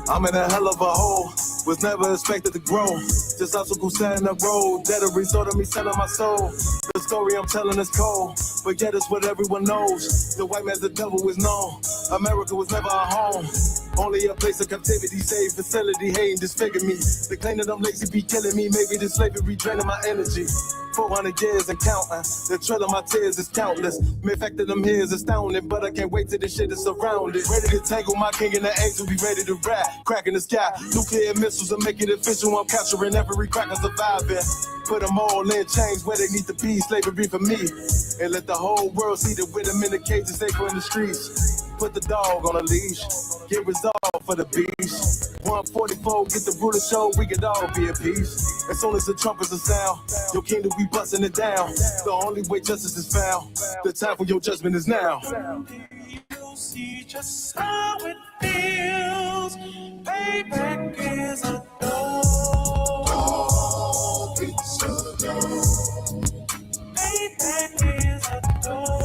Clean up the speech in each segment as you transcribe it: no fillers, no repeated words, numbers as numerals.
I'm in a hell of a hole, was never expected to grow. Just obstacles stand up road, that a result of me selling my soul. The story I'm telling is cold, but yet it's what everyone knows. The white man's the devil is known. America was never a home, only a place of captivity, safe facility, hating, disfigure me. They claim that I'm lazy, be killing me. Maybe the slavery draining my energy. 400 years and counting, the trail of my tears is countless. The fact that I'm here is astounding, but I can't wait till this shit is surrounded. Ready to tangle my king and the angel, be ready to rap. Cracking the sky, nuclear missiles and make it official. I'm capturing every cracker surviving. Put them all in chains where they need to be, slavery for me. And let the whole world see the rhythm in the cages, safer in the streets. Put the dog on a leash, get resolved for the beast. 144, get the ruler show, we could all be at peace. As soon as the trumpets are sound, your kingdom we busting it down. The only way justice is found, the time for your judgment is now. You'll see just how it feels. Payback is a door. Payback is a door.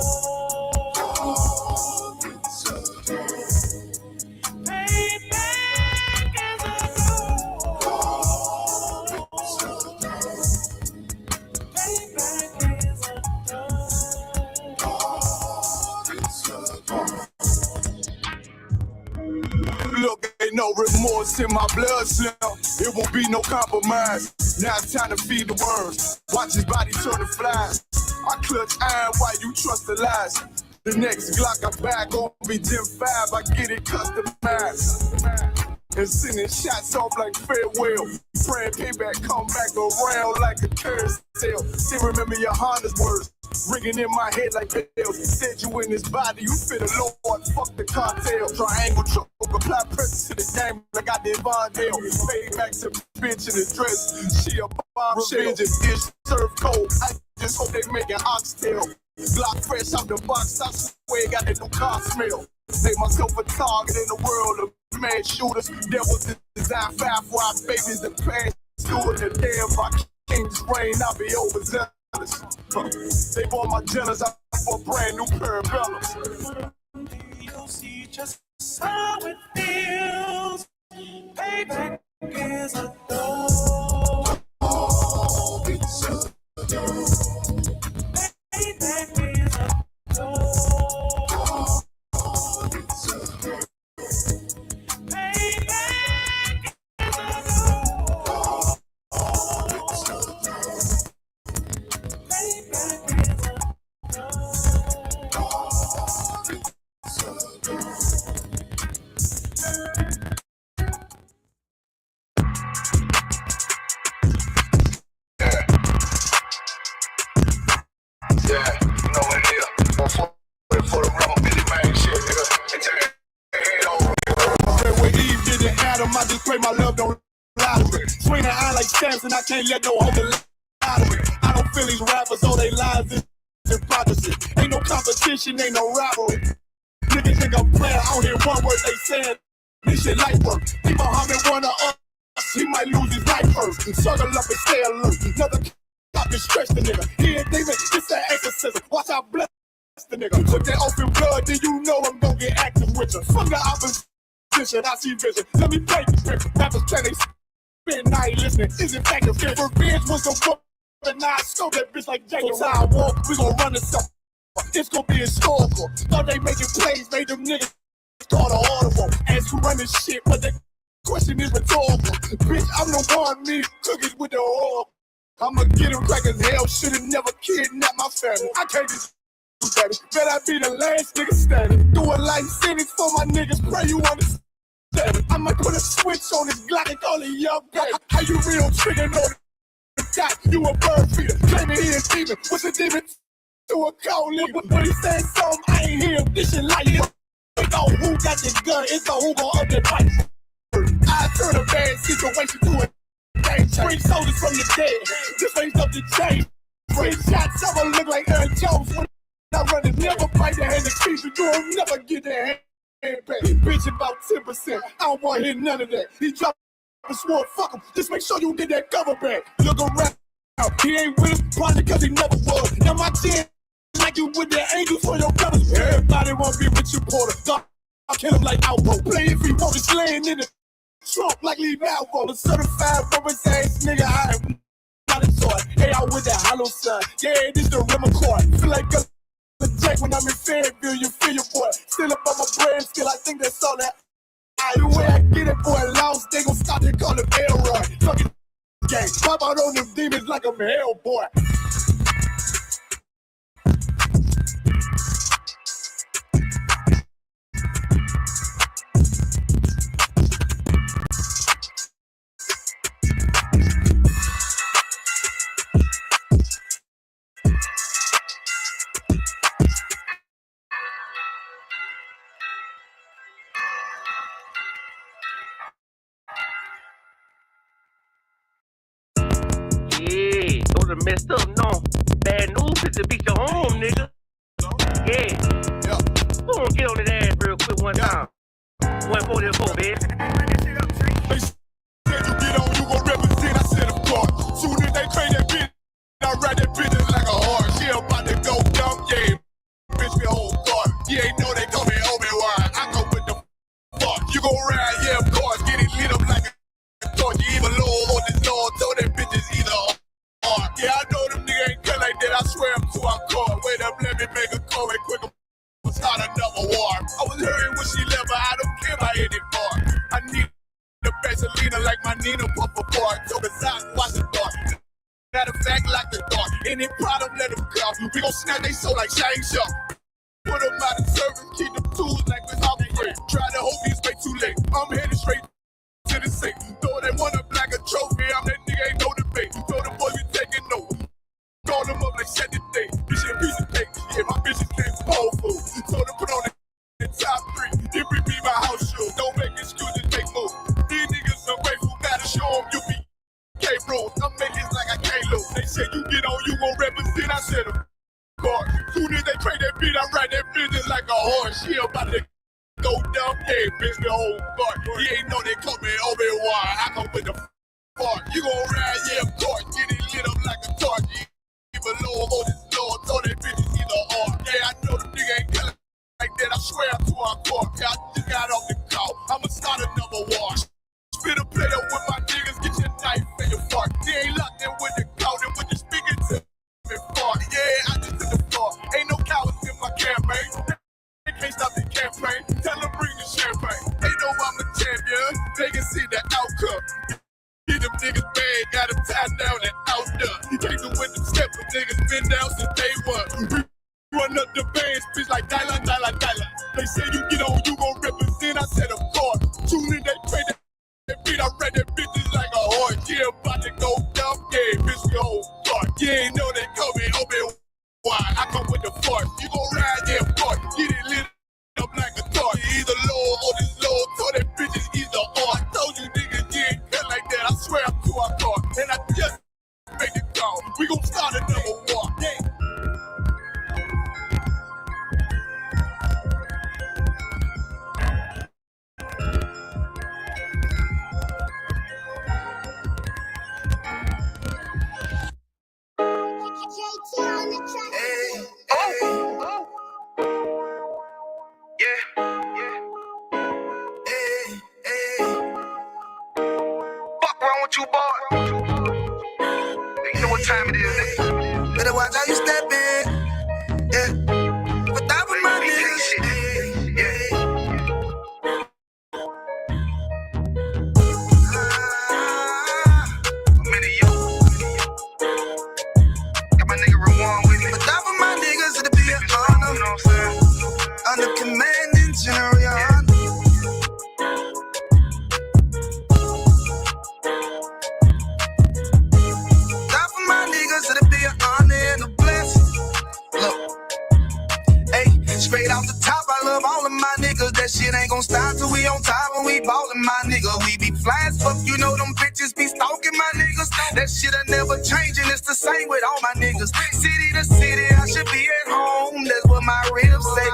Look, ain't no remorse in my blood cell. It won't be no compromise. Now it's time to feed the worms. Watch his body turn to flies. I clutch iron while you trust the lies. The next Glock I back gon' be Gen 5. I get it customized. And sending shots off like farewell. Praying payback come back around like a carousel. Still remember your Honda's words ringing in my head like bells. Said you in this body, you fit a Lord, fuck the cartel. Triangle choke, apply pressure to the game like I did Von Dale. Payback to bitch in the dress. She a bombshell, just dish serve cold. I just hope they making oxtail. Glock fresh out the box, I swear got that new car smell. Make myself a target in the world of mad shooters. Devils design 5-5 babies and plans. Doing the damn my king's reign, I'll be overzealous. They bought my jealous, I for a brand new pair of bellows. You'll see just how it feels. Payback is a door. Payback is a door. I just pray my love don't lie to me. Swing the eye like stamps and I can't let no other lie to me. I don't feel these rappers, all they lies is hypocrisy. Ain't no competition, ain't no rivalry. Niggas think I'm playing, I don't hear one word they saying. This shit light work. If Muhammad wanna up, he might lose his life first. Circle up and stay alert. Another cop can stretch the nigga. He ain't David, it's an exorcism. Watch out, bless the nigga. Put that open blood, then you know I'm gonna get active with you. From the opposite. I see vision. Let me play the script. Rappers trying to spin, I ain't listening. Is in fact a gift. Revenge was the book, and now I stole that bitch like Jacob. So I walk, we gon' run this up. It's gon' be historical. Thought they making plays, made them niggas start an audible. Ask who run this shit, but the question is rhetorical. Bitch, I'm the one, me cookies with the oil. I'ma get him crack as hell. Should've never kidnapped my family. I can't just baby. Bet I be the last nigga standing. Do a life sentence for my niggas. Pray you understand. I might put a switch on this Glock and call it young baby. How you real trigger know the dot? You a bird feeder. Claiming he a demon. What's a demon? To a cold nigga. When he said something, I ain't hear him. This shit like it. It's all who got this gun. It's all who gon' up that fight. I turn a bad situation to a game. Bring soldiers from the dead. Just raised up the chain. Bring shots. I'ma look like Aaron Jones. When I run it, never fight the hand of keep it. You'll never get that hand. He bitch about 10%. I don't want to hear none of that. He dropped a sword, fuck him. Just make sure you get that cover back. Look around. He ain't with him, probably because he never was. Now my chin like you with the angels for your brothers. Everybody want to be with you, Porter. I'll kill him like Outro. Play if he want, it's laying in it. Trump like Lee Malcolm, a certified rubber's ass nigga. I am not a toy. Hey, I with that hollow son. Yeah, this the rim accord. Feel like a check when I'm in Fayetteville. You feel your boy. Still up on my brain, still I think that's all that. The way I get it, boy, lost. They gon' stop and call him Elroy. Fucking gang. Pop out on them demons like I'm Hellboy. Messed up, no. Bad news is to beat your home, nigga. Yeah. Go on, get on that ass real quick one time. 144, bitch. They said you get on, you gon' represent. I said, of course. Soon as they trade that bitch, I ride that bitch like a horse. She about to go dumb, yeah. Bitch, me whole thought. You ain't know they call me Obi-Wan. I go with the fuck. You gon' ride, yeah, of course. Get it lit up like a torch. You even low on this law. Told that bitch is either or. Yeah, I know them niggas ain't good like that. I swear I'm too hardcore. Wait up, let me make a call right quick. Start another war. I was hurting when she left, but I don't care about anymore. I need the best Selena like my Nina Puffer boy. So besides, watch the door. Matter of fact, like the door. Any problem, let them come. We gon' snap they soul like Shang Tsung. Put them out of service, keep them tools like this Hobby Free. Try to hope these way too late. I'm headed straight to the sink. Though they wanna black a trophy, I'm that nigga, ain't no debate. Throw the boys, we taking notes. Call them up like set the date. Bitch and piece of cake. Yeah, my bitches came from Whole Foods. Told them put on the top 3. Then bring me my house shoes. Don't make excuses, make moves. These niggas ungrateful, gotta show them you be K-Bro. I'm making it like I can't lose. They say you get on, you gon' represent. I said them. Soon as they trade that beat, I ride that business like a horse. She about to go dumb, yeah, bitch, the whole fuck. He ain't know they call me Obi-Wan. I come with the fuck. You gon' ride, yeah, of course. Get it lit up like a torch. Even low on this Lord, so that bitch is either or. Yeah, I know the nigga ain't killing like that. I swear I'm too hardcore. Yeah, I just got off the call. I'ma start another war. Spit a plate up with my niggas, get your knife and your fork. They ain't locked in with the cow, and with the speaker to me fart. Yeah, I just took the floor. Ain't no cowards in my campaign. They can't stop the campaign. Tell them bring the champagne. They know I'm a champion. They can see the outcome. Get them niggas bad, got them tied down and outdone. He came to with them steps, but niggas been down since day one. Run up the bands, bitch like Dylan. They say you get on, you gon' represent. I said, of course. Soon as they trade that beat, I read that bitches like a horse. Yeah, about to go dumb, yeah, bitch, your whole thought. Yeah, know they call me Obi-Wan. I come with the force. You gon' ride, yeah, of course. Get it lit up like a torch. Either low or this low, so that bitch is either or. I told you niggas, you ain't cut like that. I swear I'm too hardcore. And I just make it go. We gon' start another war. Yeah. You boy. You know what time it is, nigga. Better watch how you step in. Yeah. But that was my niggas. Yeah. I'm in the yo. Got my nigga Rawan with me. But that was my niggas. It'll be an honor. You know what I'm saying? Under commanding general. Yeah. Straight off the top, I love all of my niggas. That shit ain't gon' stop till we on top and we ballin', my nigga. We be fly as fuck, you know them bitches be stalking my niggas. That shit'll never change and it's the same with all my niggas. City to city, I should be at home. That's what my ribs say.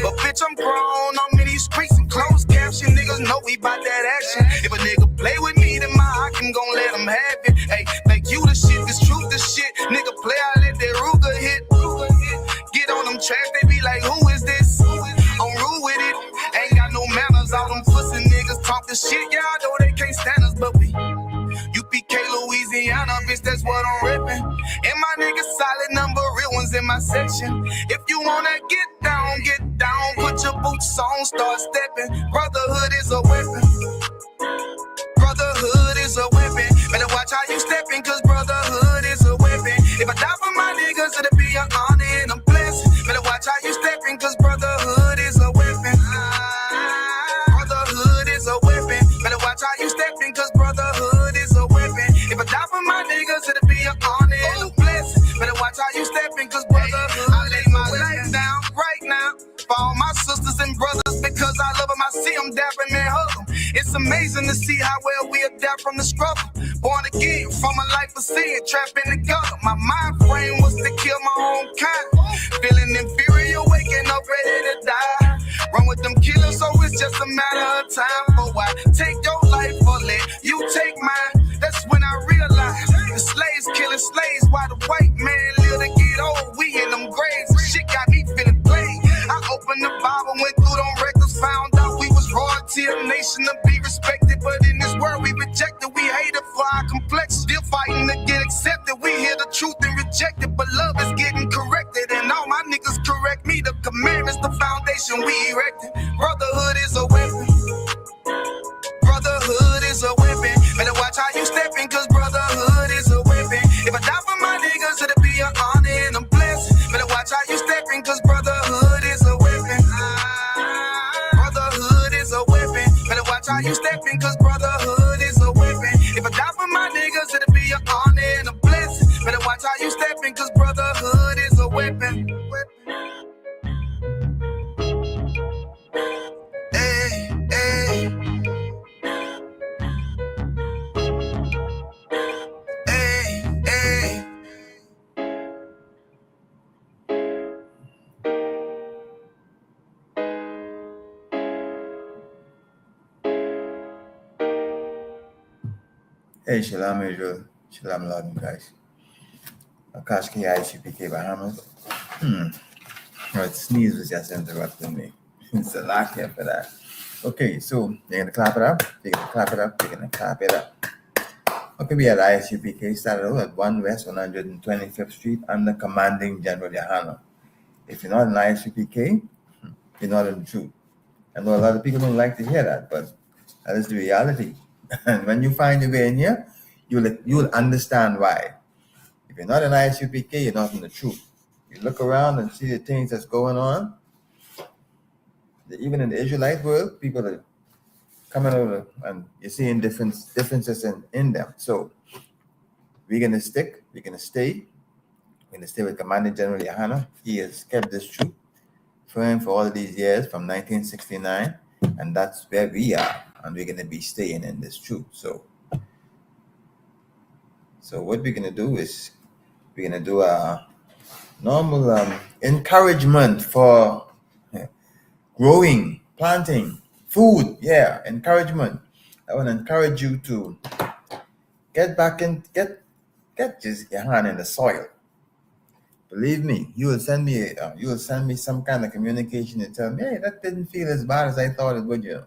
But bitch, I'm grown. I'm in these streets and closed caption. Niggas know we bout that action. If a nigga play with me, then my Hakim gon' let him have it. Hey, think you the shit, this truth the shit. Nigga play, I let that Ruger hit. Get on them tracks, they be like, who is this? I'm rude with it. Ain't got no manners, all them pussy niggas talk the shit. Yeah, I know niggas in my section. If you wanna get down, put your boots on, start stepping. Brotherhood is a weapon. Brotherhood is a weapon. Better watch how you stepping, cause brotherhood is a weapon. If I die for my niggas, it'll be an honor and a blessing. Better watch how you stepping, cause brotherhood is a weapon. Brotherhood is a weapon. Better watch how you stepping, cause brotherhood is a weapon. If I die for my niggas, it'll be an honor and a blessing. Better watch how you stepping, cause brotherhood. I lay my life down right now for all my sisters and brothers, because I love them. I see them dapping and hug them. It's amazing to see how well we adapt from the struggle. Born again from a life of sin, trapped in the gutter. My mind frame was to kill my own kind. Feeling inferior, waking up ready to die. Run with them killers, so it's just a matter of time. For why take your life or let you take mine? That's when I realized the slaves killing slaves while the white man live to get old. We in them graves, shit got me feeling played. I opened the Bible, went through them records, found out we was royalty, a nation to be respected. But in this world we rejected, we hated for our complex. Still fighting to get accepted. We hear the truth and reject it, but love is getting corrected. And all my niggas correct me. The commandments, the foundation we erected. Brotherhood is a weapon. Brotherhood is a weapon. Better watch how you stepping, cause brotherhood is a weapon. If I die for my niggas, it'll be an honor and a blessing. Better watch how you stepping, cause brotherhood is a weapon. Brotherhood is a weapon. Better watch how you stepping, cause brotherhood is a weapon. If I die for my niggas, it'll be an honor and a blessing. Better watch how you stepping, cause brotherhood is a weapon. Hey, hey. Hey, Shalom Israel. Shalom, Lord, you guys. Akash KICPK Bahamas. That sneeze was just interrupting me. It's a lot here for that. Okay, so you're going to clap it up. You're going to clap it up. You're going to clap it up. Okay, we had ISUPK started out at 1 West 125th Street under Commanding General Yahana. If you're not in ISUPK, you're not in the truth. I know a lot of people don't like to hear that, but that is the reality. And when you find your way in here, you'll understand why. If you're not in ISUPK, you're not in the truth. You look around and see the things that's going on. Even in the Israelite world, people are coming over and you're seeing differences in them. So we're going to stay. We're going to stay with Commanding General Yahana. He has kept this truth firm for all of these years from 1969, and that's where we are. And we're going to be staying in this truth. So what we're going to do is we're going to do a normal encouragement for growing, planting, food. Yeah, encouragement. I want to encourage you to get back and get just your hand in the soil. Believe me, you will send me some kind of communication and tell me, hey, that didn't feel as bad as I thought it would, you know.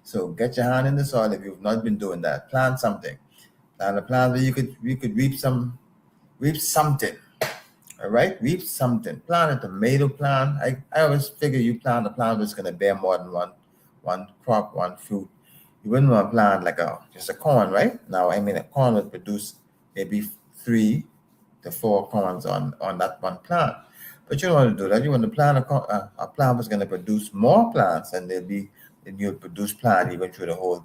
So get your hand in the soil if you've not been doing that. Plant something. Plant a plant where you could reap something. All right, reap something. Plant a tomato plant. I always figure you plant a plant that's gonna bear more than one crop, one fruit. You wouldn't want to plant like just a corn, right? Now, I mean, a corn would produce maybe 3 to 4 corns on that one plant. But you don't want to do that. You want to plant a plant that's going to produce more plants, and you'll produce plant even through the whole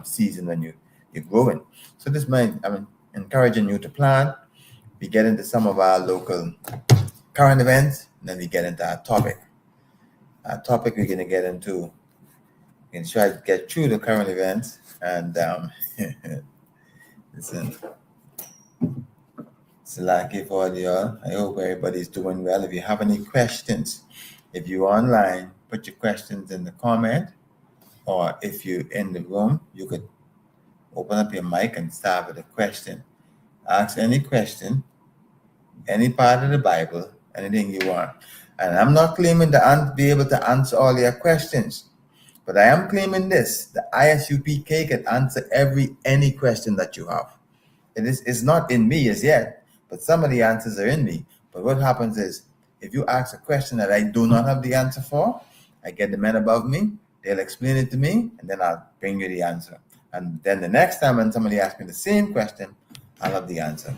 season when you're growing. So this might, I'm encouraging you to plant. We get into some of our local current events, and then we get into our topic. Our topic we're going to get into, we can try to get through the current events, and listen, it's lucky for all y'all. I hope everybody's doing well. If you have any questions, if you're online, put your questions in the comment, or if you're in the room, you could open up your mic and start with a question. Ask any question, any part of the Bible, anything you want. And I'm not claiming to be able to answer all your questions, but I am claiming this: the ISUPK can answer any question that you have. It's not in me as yet, but some of the answers are in me. But what happens is if you ask a question that I do not have the answer for, I get the men above me, they'll explain it to me, and then I'll bring you the answer. And then the next time when somebody asks me the same question, I'll have the answer.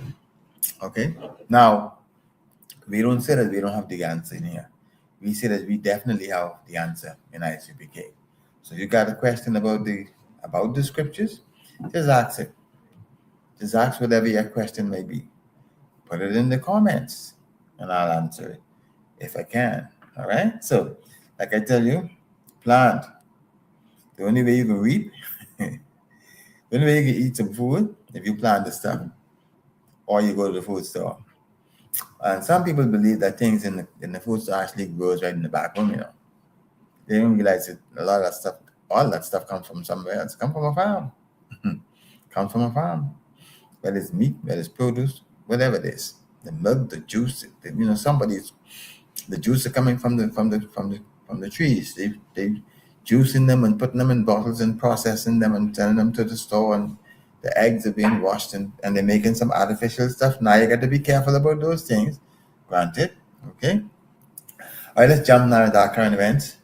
Okay? Now, we don't say that we don't have the answer in here. We say that we definitely have the answer in ICPK. So you got a question about the scriptures, just ask it. Just ask whatever your question may be. Put it in the comments, and I'll answer it if I can. All right? So, like I tell you, plant. The only way you can reap, the only way you can eat some food, if you plant the stuff, or you go to the food store. And some people believe that things in the food store actually grows right in the back room, you know. They don't realize that a lot of that stuff, all that stuff comes from somewhere else. Come from a farm. Come from a farm. Whether it's meat, whether it's produce, whatever it is. The milk, the juice, the juice are coming from the trees. They juicing them and putting them in bottles and processing them and sending them to the store, and the eggs are being washed and they're making some artificial stuff. Now you got to be careful about those things. Granted. Okay. All right, let's jump now into our current events.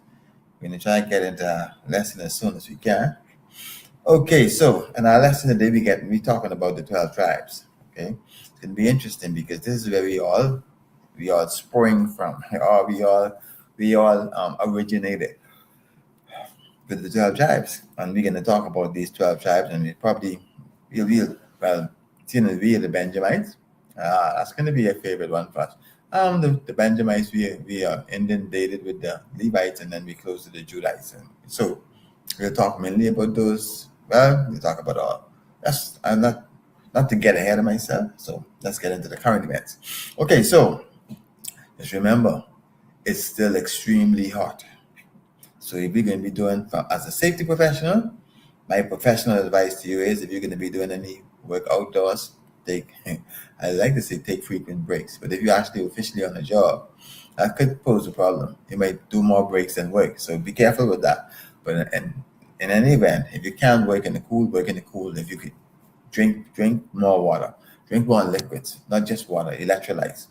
We're going to try and get into our lesson as soon as we can. Okay, so in our lesson today, we're talking about the 12 tribes. Okay, it's going to be interesting because this is where we all spring from, or we all originated with the 12 tribes, and we're going to talk about these 12 tribes, and we the Benjamites. That's going to be a favorite one for us. The Benjamites, we are inundated with the Levites, and then we close to the Judites. And so we'll talk mainly about those. Well, we'll talk about all. I'm not to get ahead of myself. So let's get into the current events. Okay, so just remember, it's still extremely hot. So if you're going to be doing, as a safety professional, my professional advice to you is, if you're going to be doing any work outdoors, I like to say take frequent breaks. But if you're actually officially on a job, that could pose a problem. You might do more breaks than work. So be careful with that. But in any event, if you can't work in the cool, work in the cool. If you could drink more water, drink more liquids, not just water, electrolytes.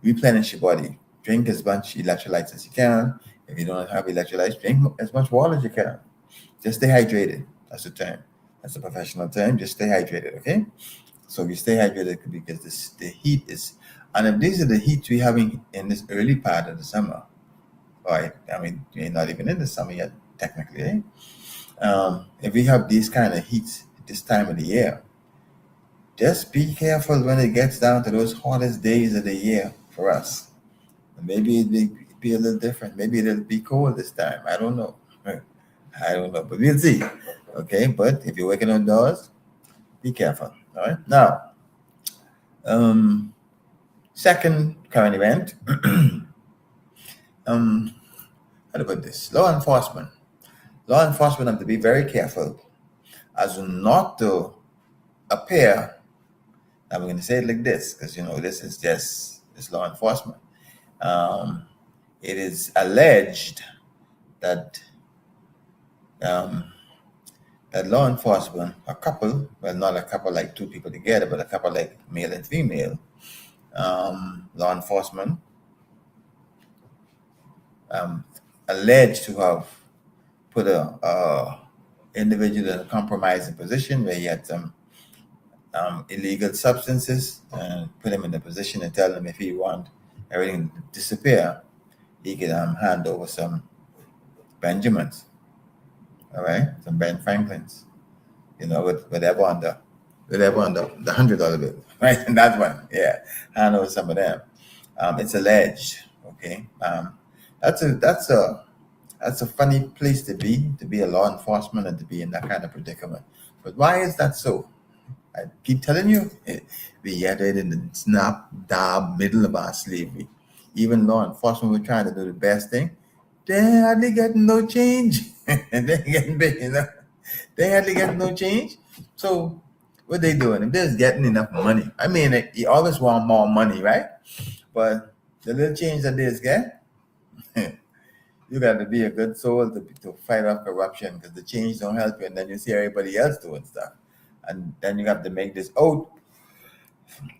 Replenish your body. Drink as much electrolytes as you can. If you don't have electrolytes, drink as much water as you can. Just stay hydrated. That's the term. That's a professional term. Just stay hydrated, okay? So we stay hydrated because the heat is, and if these are the heats we're having in this early part of the summer, right? I mean, you're not even in the summer yet, technically, eh? If we have these kind of heats this time of the year, just be careful when it gets down to those hottest days of the year for us. Maybe it'll be a little different. Maybe it'll be cold this time. I don't know. But we'll see. Okay, but if you're working outdoors, be careful. All right. Now, second current event. How about this? Law enforcement. Law enforcement have to be very careful as not to appear. Now we're going to say it like this because this is just law enforcement. It is alleged that that law enforcement, a couple, well, not a couple like two people together, but a couple like male and female, law enforcement alleged to have put a individual in a compromising position where he had some illegal substances, and put him in a position and tell him if he want everything to disappear, he could hand over some Benjamins. All right, some Ben Franklins, with whatever on the $100 bill, right? And that one, yeah, hand over some of them. It's alleged, okay. That's a funny place to be a law enforcement and to be in that kind of predicament. But why is that so? I keep telling you, we are in the snap dab middle of our slavery. Even law enforcement were trying to do the best thing. They hardly getting no change. And they're getting big, They hardly getting no change. So what they doing? If they're just getting enough money, I mean, you always want more money, right? But the little change that they just get, you got to be a good soul to fight off corruption, because the change don't help you, and then you see everybody else doing stuff, and then you have to make this oath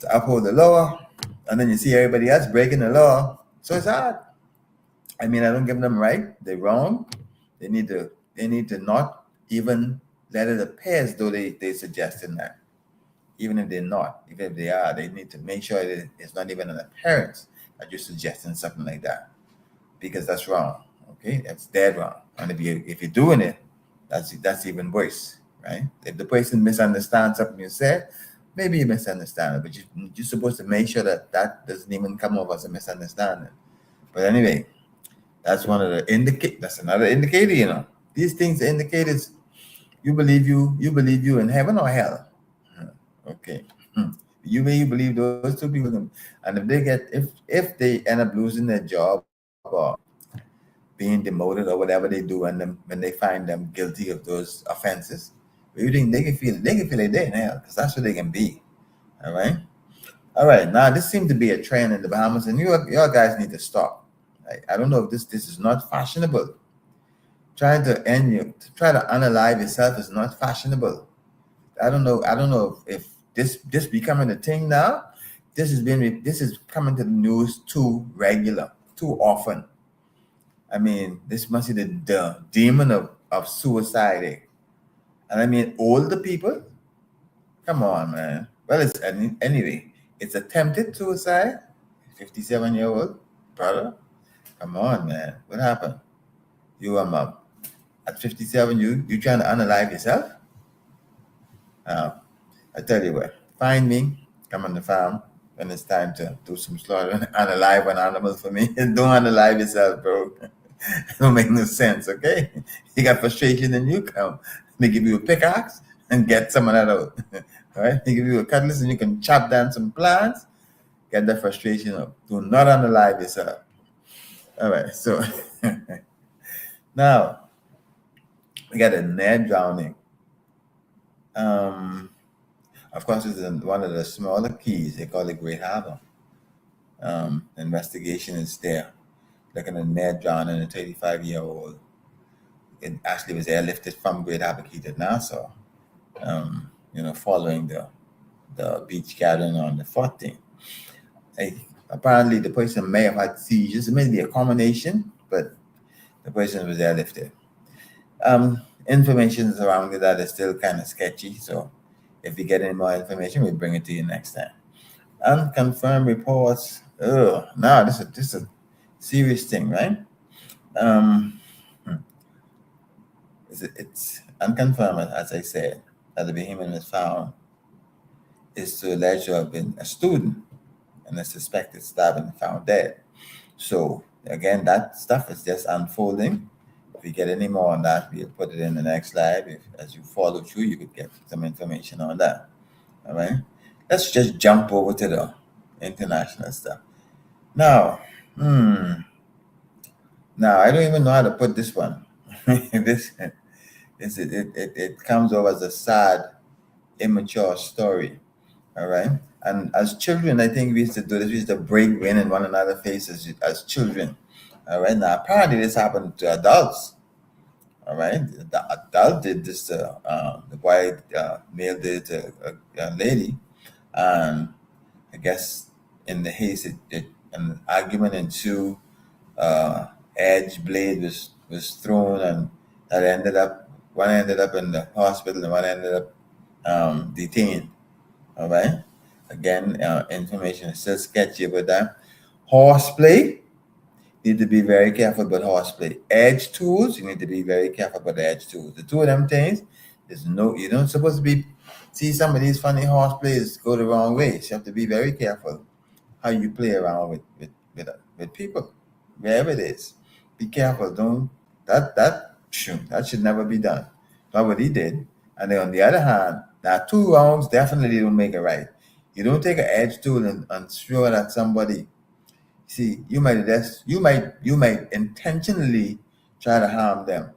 to uphold the law and then you see everybody else breaking the law. So it's hard. I mean, I don't give them right. They're wrong. They need to not even let it appear as though they suggesting that. Even if they're not, even if they are, they need to make sure that it's not even an appearance that you're suggesting something like that, because that's wrong. Okay, that's dead wrong. And if you're doing it, that's even worse, right? If the person misunderstands something you said, maybe you misunderstand it, but you're supposed to make sure that doesn't even come off as a misunderstanding. But anyway, that's one of the that's another indicator, you know. These things are indicators. You believe you in heaven or hell. Okay. You believe those two people, and if they end up losing their job or being demoted or whatever they do, and when they find them guilty of those offenses, you think they can feel like they're in hell, because that's what they can be. All right. Now this seems to be a trend in the Bahamas, and you guys need to stop. I don't know if this is not fashionable. Try to unalive yourself is not fashionable. I don't know if this becoming a thing now. This is coming to the news too regular, too often. I mean, this must be the demon of suicide. And I mean, older people. Come on, man. Well, anyway, it's attempted suicide. 57-year-old brother. Come on, man. What happened? You at 57, you trying to unalive yourself? I tell you what, find me, come on the farm when it's time to do some slaughter and unalive an animal for me. Don't unalive yourself, bro. It don't make no sense, okay? You got frustration, then you come. They give you a pickaxe and get some of that out. All right? They give you a cutlass and you can chop down some plants, get that frustration out. Do not unalive yourself. All right, so now we got a Ned drowning. Of course, it's one of the smaller keys. They call it Great Harbor. Investigation is there. Looking at Ned drowning, a 35-year-old. It actually was airlifted from Great Harbor Key to Nassau. Following the beach gathering on the 14th. Apparently, the person may have had seizures. It may be a combination, but the person was airlifted. Information surrounding that is still kind of sketchy. So, if we get any more information, we'll bring it to you next time. Unconfirmed reports. Now this is a serious thing, right? It's unconfirmed, as I said, that the behemoth was found is to alleged to have been a student and a suspected stabbing found dead. So again, that stuff is just unfolding. If we get any more on that, we'll put it in the next slide. As you follow through, you could get some information on that. All right. Let's just jump over to the international stuff. Now, I don't even know how to put this one. It comes over as a sad, immature story. All right. And as children, I think we used to do this. We used to break wind in one another's faces as children. All right. Now, apparently, this happened to adults. All right. The adult did this. The white male did to a lady, and I guess in the haste, an argument ensued. Edge blade was thrown, and that one ended up in the hospital, and one ended up detained. All right. Again, information is still sketchy about that. Horseplay, need to be very careful about horseplay. Edge tools, you need to be very careful about the edge tools. The two of them things, you don't supposed to see some of these funny horseplays go the wrong way. So you have to be very careful how you play around with people, wherever it is. Be careful. That should never be done. That's what he did. And then on the other hand, now 2 wrongs definitely don't make it right. You don't take an edge tool and throw it at somebody. See, you might intentionally try to harm them,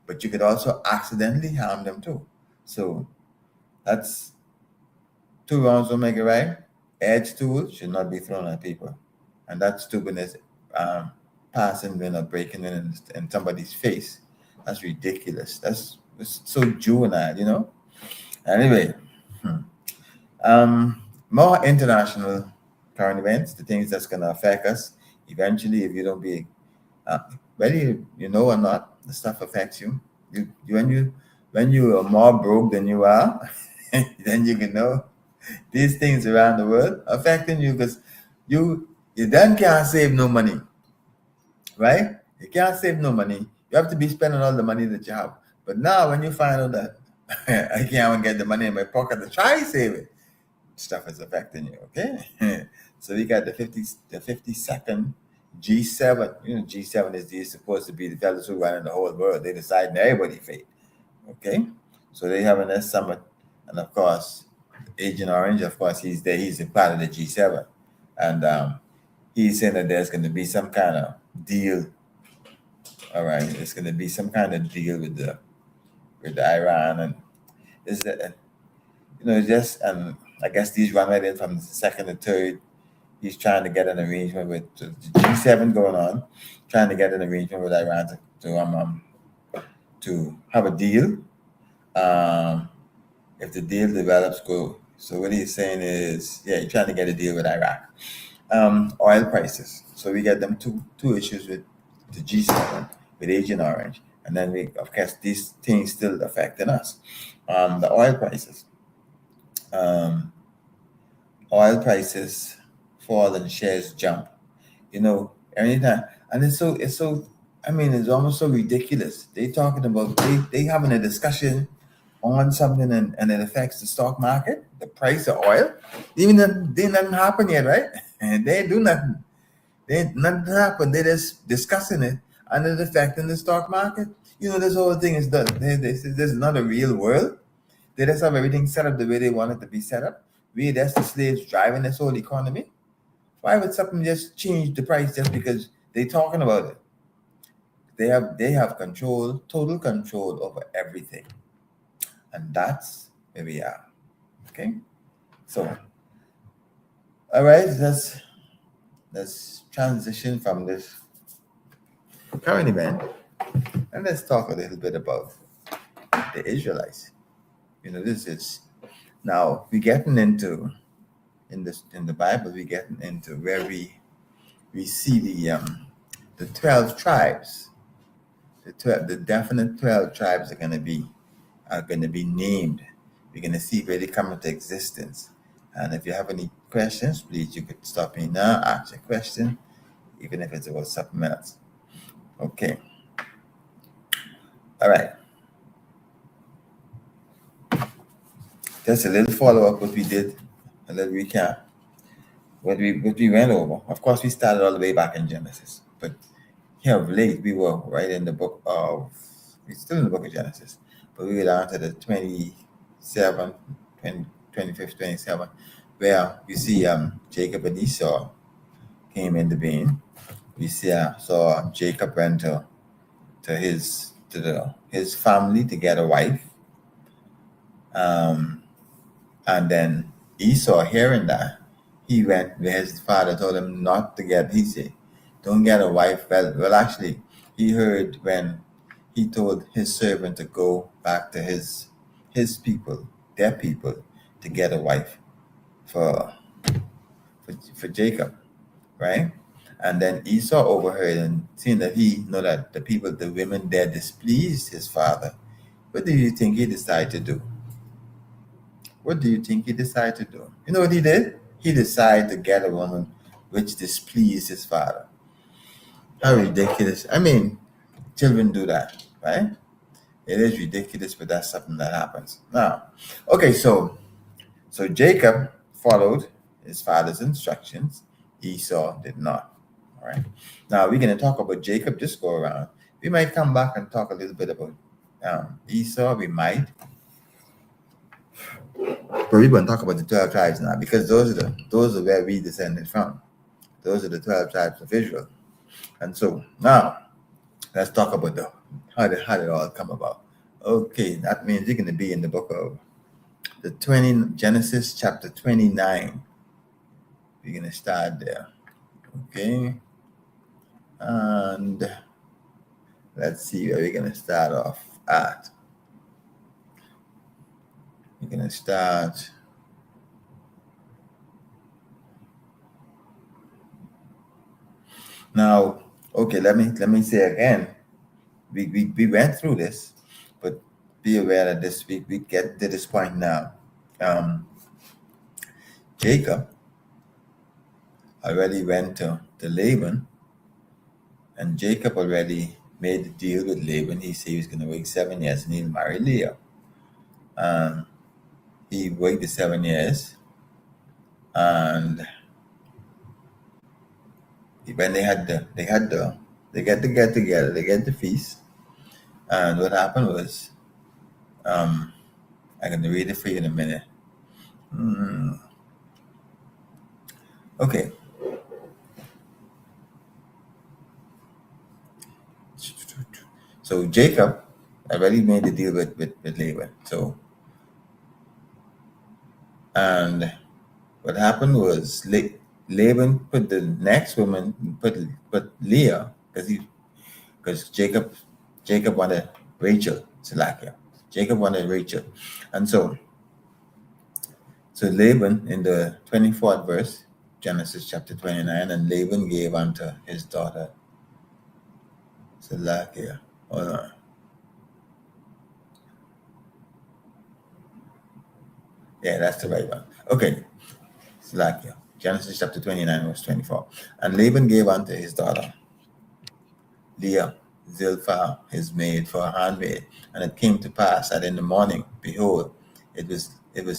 but you could also accidentally harm them too. So that's 2 wrongs don't make it right. Edge tools should not be thrown at people, and that stupidness, passing in or breaking in somebody's face, that's ridiculous. That's so juvenile, Anyway, more international current events, the things that's going to affect us eventually if you don't be, whether you know or not, the stuff affects you. When you are more broke than you are, then you can know these things around the world affecting you because you then can't save no money, right? You can't save no money. You have to be spending all the money that you have. But now when you find out that I can't even get the money in my pocket to try to save it, stuff is affecting you, okay? So we got the 52nd G7. You know, G7 is supposed to be the fellas who run in the whole world. They decide everybody's fate, okay? So they have an S summit, and of course, Agent Orange, of course, he's there. He's a part of the G7, and he's saying that there's going to be some kind of deal. All right, there's going to be some kind of deal with the Iran, and is that just and I guess these run right in from the second to third. He's trying to get an arrangement with the G7 going on, trying to get an arrangement with Iran to have a deal. If the deal develops, go. So what he's saying is, yeah, he's trying to get a deal with Iraq. Oil prices. So we get them two issues with the G7 with Agent Orange, and then we, of course, these things still affecting us. The oil prices. Oil prices fall and shares jump. Anytime, and it's so. I mean, it's almost so ridiculous. They talking about they having a discussion on something and it affects the stock market, the price of oil. Even they nothing happen yet, right? And they do nothing. Nothing happen. They just discussing it and it's affecting the stock market. This whole thing is done. There's not a real world. They just have everything set up the way they want it to be set up. That's the slaves driving this whole economy. Why would something just change the price just because they talking about it? They have control, total control over everything. And that's where we are. Okay? So, all right, let's transition from this current event and let's talk a little bit about the Israelites. This is now we're getting into in the Bible, we're getting into where we see the 12 tribes. The definite 12 tribes are going to be named. We're going to see where they come into existence. And if you have any questions, please, you could stop me now, ask your question, even if it's about something else. Okay. All right. Just a little follow-up what we did, a little recap. What we went over. Of course, we started all the way back in Genesis, but here of late, we were right in the book of, we're still in the book of Genesis, but we were down to the 25th, 27, where you see Jacob and Esau came into being. We saw Jacob went to his family to get a wife. And then Esau, hearing that, he went where his father told him not to get, he said, don't get a wife. Well, actually, he heard when he told his servant to go back to his people, their people, to get a wife for Jacob, right? And then Esau overheard and seeing that he know that the women there displeased his father. What do you think he decided to do? What do you think he decided to do? You know what he did? He decided to get a woman which displeased his father. How ridiculous. I mean, children do that, right? It is ridiculous, but that's something that happens. Now, okay, so Jacob followed his father's instructions. Esau did not. All right. Now, we're going to talk about Jacob, just go around. We might come back and talk a little bit about Esau. We might. But we're going to talk about the 12 tribes now, because those are where we descended from. Those are the 12 tribes of Israel. And so now let's talk about how did it all come about. Okay, that means you're going to be in the book of Genesis chapter 29. We're going to start there. Okay. And let's see where we're going to start off at. We're going to start Now, okay, let me say again. We went through this, but be aware that this we get to this point now. Jacob already went to Laban, and Jacob already made the deal with Laban. He said he was going to wait 7 years and he'll marry Leah. He waited 7 years, and when they get to get together, they get the feast, and what happened was, I'm going to read it for you in a minute. Okay. So Jacob already made the deal with Laban. So, and what happened was Laban put the next woman, put Leah, because Jacob wanted Rachel, Salakia. Jacob wanted Rachel. And so Laban, in the 24th verse, Genesis chapter 29, and Laban gave unto his daughter Salakia. Hold on. Yeah, that's the right one. Okay. Salakia. Genesis chapter 29, verse 24. And Laban gave unto his daughter Leah Zilpah, his maid, for a handmaid. And it came to pass that in the morning, behold, it was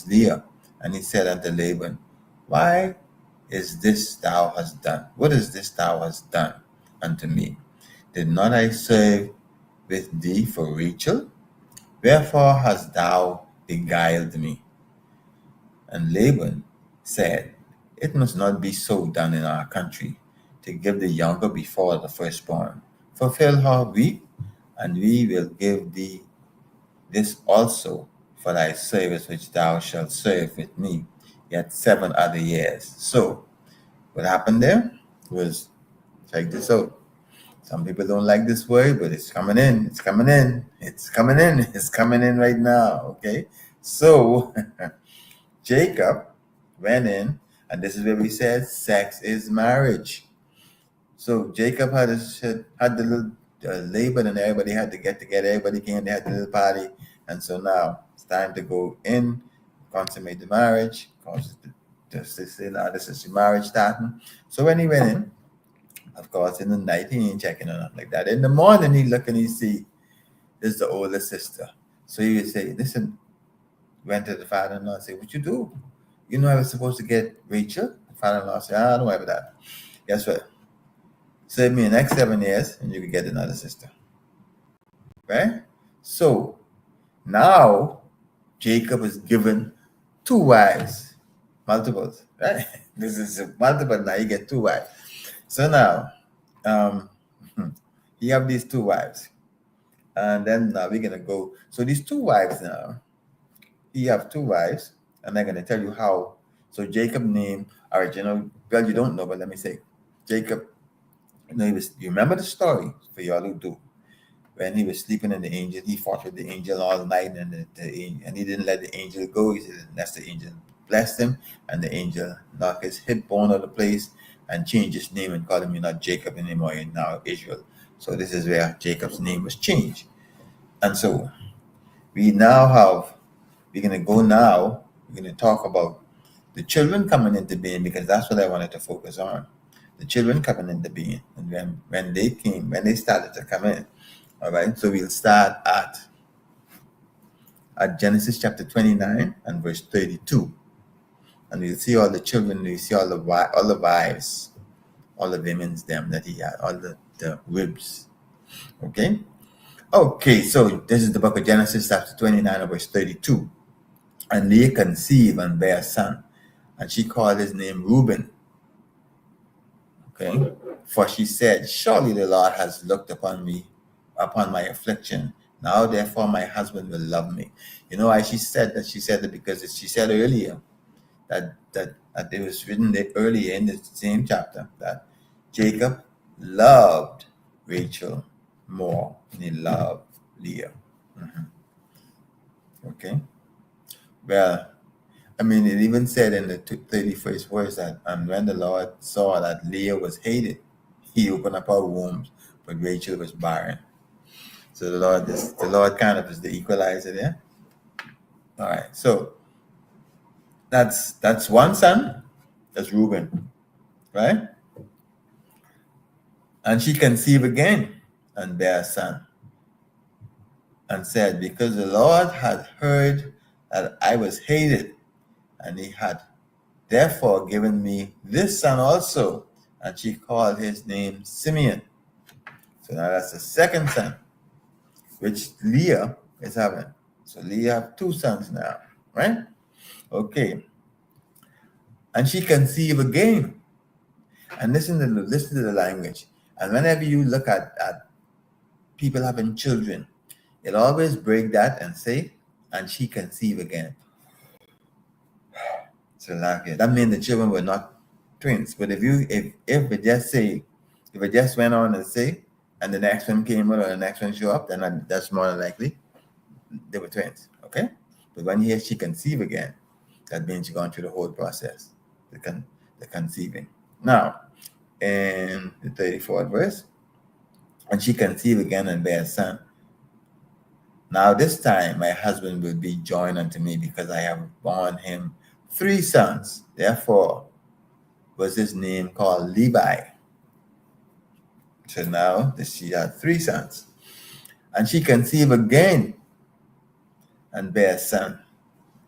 Leah. And he said unto Laban, Why is this thou hast done? What is this thou hast done unto me? Did not I serve with thee for Rachel? Wherefore hast thou beguiled me? And Laban said, It must not be so done in our country, to give the younger before the firstborn. Fulfill her week, and we will give thee this also for thy service which thou shalt serve with me yet 7 other years. So, what happened there was, check this out. Some people don't like this word, but it's coming in. It's coming in. It's coming in. It's coming in right now. Okay. So Jacob went in, and this is where we said sex is marriage. So Jacob had the little Laban, and everybody had to get together. Everybody came. They had the little party, and so now it's time to go in, consummate the marriage. Cause this is the marriage starting. So when he went in, of course, in the night, he ain't checking on nothing like that. In the morning, he look and he see this is the older sister. So he would say, listen, went to the father-in-law and say, what you do? You know I was supposed to get Rachel? The father-in-law said, don't worry about that. Guess what? Serve me the next 7 years and you can get another sister. Right? So now Jacob is given 2 wives. Multiples. Right? This is multiple. Now you get 2 wives. So now, you have these 2 wives, and then now we're gonna go. So these 2 wives now, he have 2 wives, and I'm gonna tell you how. So Jacob named original. Well, you don't know, but let me say, Jacob. You remember the story for y'all who do. When he was sleeping in the angel, he fought with the angel all night, and and he didn't let the angel go. He said, unless the angel blessed him, and the angel knocked his hip bone out of the place and changed his name and called him, you're not Jacob anymore, you're now Israel. So this is where Jacob's name was changed. And so we're going to go now, we're going to talk about the children coming into being, because that's what I wanted to focus on. The children coming into being, and when they started to come in. All right, so we'll start at Genesis chapter 29 and verse 32. And we'll see all the children, we'll see all the wives, all the women's them that he had, all the ribs. Okay? Okay, so this is the book of Genesis chapter 29 and verse 32. And Leah conceived and bare a son, and she called his name Reuben. Okay? For she said, surely the Lord has looked upon me, upon my affliction. Now therefore my husband will love me. You know why she said that? She said that because she said earlier that it was written earlier in the same chapter that Jacob loved Rachel more than he loved Leah. Okay. Well, I mean, it even said in the 31st verse that, and when the Lord saw that Leah was hated, he opened up her wombs, but Rachel was barren. So the Lord kind of is the equalizer there. All right, so that's one son, that's Reuben, right? And she conceived again and bare a son, and said, because the Lord had heard that I was hated, and he had therefore given me this son also, and she called his name Simeon. So now that's the second son, which Leah is having. So Leah have two sons now, right? Okay. And she conceived again. And listen to the language. And whenever you look at people having children, it always break that and say, and she conceived again. So that means the children were not twins. But if it just went on and say, and the next one came out or the next one show up, then that's more than likely they were twins. Okay? But when you hear she conceived again, that means you're going through the whole process, the conceiving. Now, in the 34th verse, and she conceived again and bare a son. Now this time my husband will be joined unto me, because I have borne him 3 sons. Therefore was his name called Levi. So now she had 3 sons. And she conceived again and bare a son.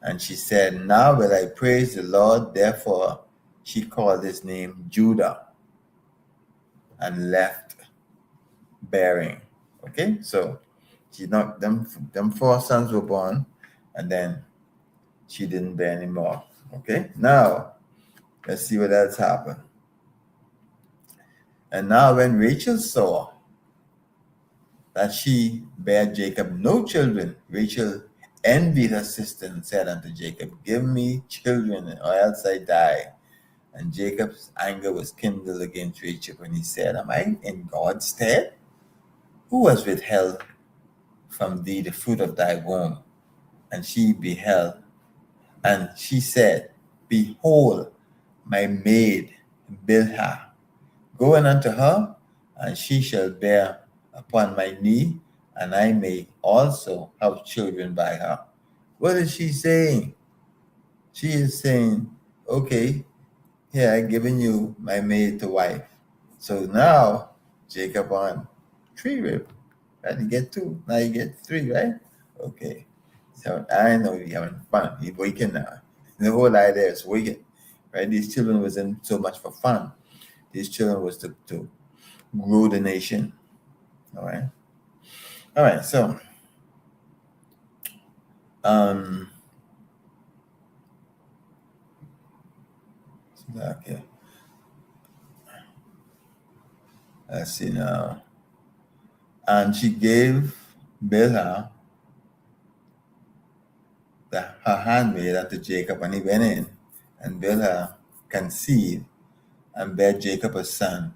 And she said, now will I praise the Lord. Therefore she called his name Judah, and left bearing. Okay, so she not them 4 sons were born, and then she didn't bear anymore. Okay, now let's see what else happened. And now when Rachel saw that she bare Jacob no children, Rachel envied her sister and said unto Jacob, give me children, or else I die. And Jacob's anger was kindled against Rachel, and he said, am I in God's stead? Who has withheld from thee the fruit of thy womb? And she beheld, and she said, behold, my maid Bilhah, go in unto her, and she shall bear upon my knee, and I may also have children by her. What is she saying? She is saying, okay, here I've given you my maid to wife. So now Jacob on 3 rib. Right? You get 2. Now you get 3, right? Okay. So I know you're having fun. You're waking now. The whole idea is waking. Right? These children wasn't so much for fun. These children was to grow the nation. All right. All right. So okay. Let's see now. And she gave Bilhah her handmaid unto Jacob, and he went in, and Bilhah conceived and bare Jacob a son.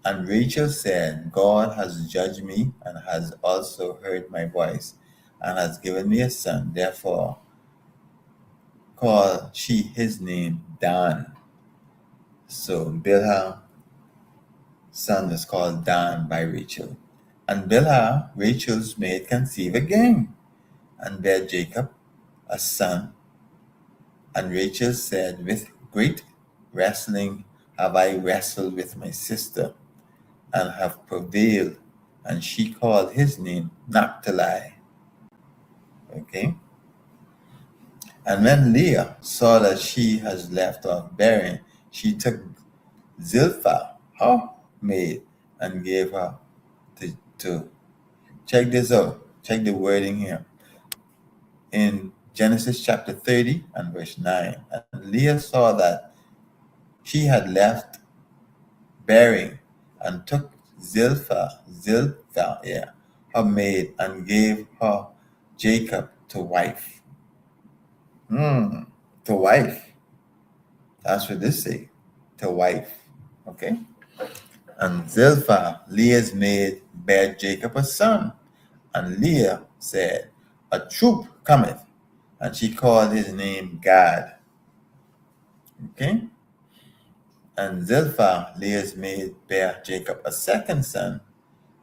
And Rachel said, God has judged me, and has also heard my voice, and has given me a son. Therefore called she his name Dan. So Bilhah's son is called Dan by Rachel. And Bilhah, Rachel's maid, conceived again, and bare Jacob a son. And Rachel said, with great wrestling have I wrestled with my sister, and have prevailed. And she called his name Naphtali. Okay. And when Leah saw that she has left off bearing, she took Zilpah, her maid, and gave her to check this out. Check the wording here. In Genesis chapter 30 and verse 9. And Leah saw that she had left bearing, and took Zilpah, her maid, and gave her Jacob to wife. To wife. That's what this say. To wife. Okay. And Zilpah, Leah's maid, bare Jacob a son. And Leah said, a troop cometh. And she called his name Gad. Okay. And Zilpah, Leah's maid, bare Jacob a second son.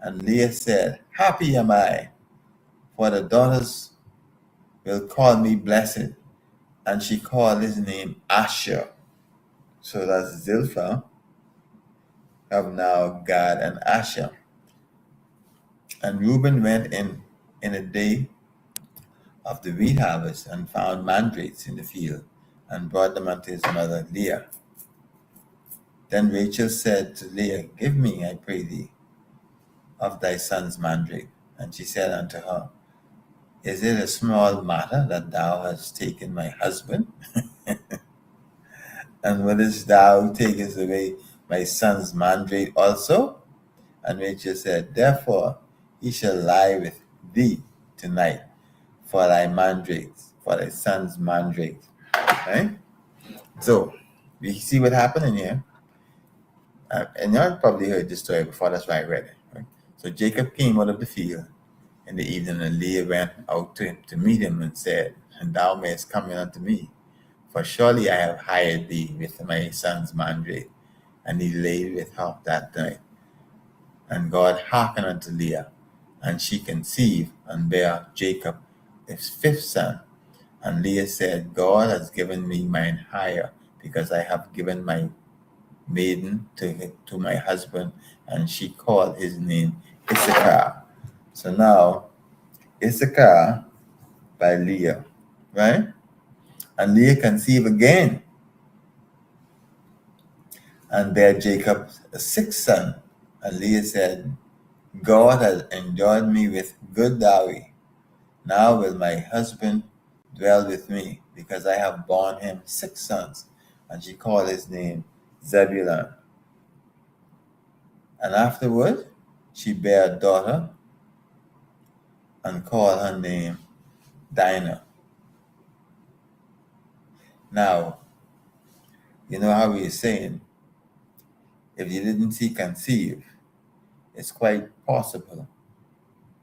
And Leah said, Happy am I, for the daughters will call me blessed. And she called his name Asher. So that's Zilpah of now Gad and Asher. And Reuben went in a day of the wheat harvest and found mandrakes in the field and brought them unto his mother Leah. Then Rachel said to Leah, Give me, I pray thee, of thy son's mandrake. And she said unto her, Is it a small matter that thou hast taken my husband? And wouldest thou takest away my son's mandrake also? And Rachel said, Therefore he shall lie with thee tonight for thy mandrakes, for thy son's mandrakes. Right? So we see what happened in here. And y'all probably heard this story before, that's why I read it. Right? So Jacob came out of the field in the evening, and Leah went out to him to meet him and said, And thou mayest come in unto me, for surely I have hired thee with my son's mandrake. And he lay with her that night. And God hearkened unto Leah, and she conceived and bare Jacob his fifth son. And Leah said, God has given me mine hire, because I have given my maiden to my husband. And she called his name Issachar. So now, Issachar by Leah, right? And Leah conceived again and bare Jacob a sixth son. And Leah said, God has enjoyed me with good dowry. Now will my husband dwell with me, because I have borne him 6 sons. And she called his name Zebulun. And afterward she bare a daughter, and called her name Dinah. Now, you know how we are saying, if you didn't see conceive, it's quite possible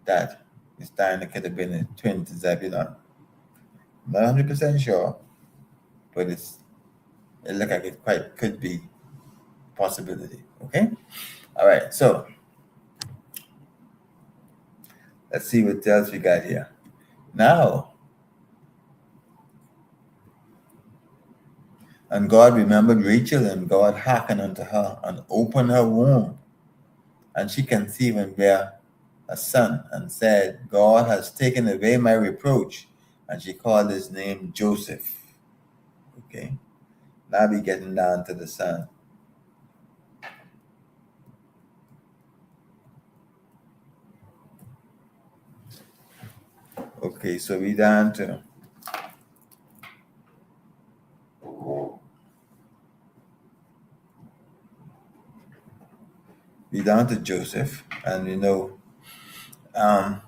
that Miss Dinah could have been a twin to Zebulun. Not 100% sure, but it looks like it quite could be a possibility. Okay? All right, so let's see what else we got here. Now, and God remembered Rachel, and God hearkened unto her, and opened her womb. And she conceived and bare a son, and said, God has taken away my reproach. And she called his name Joseph. Okay, now we're getting down to the son. Okay, so we down to Joseph, and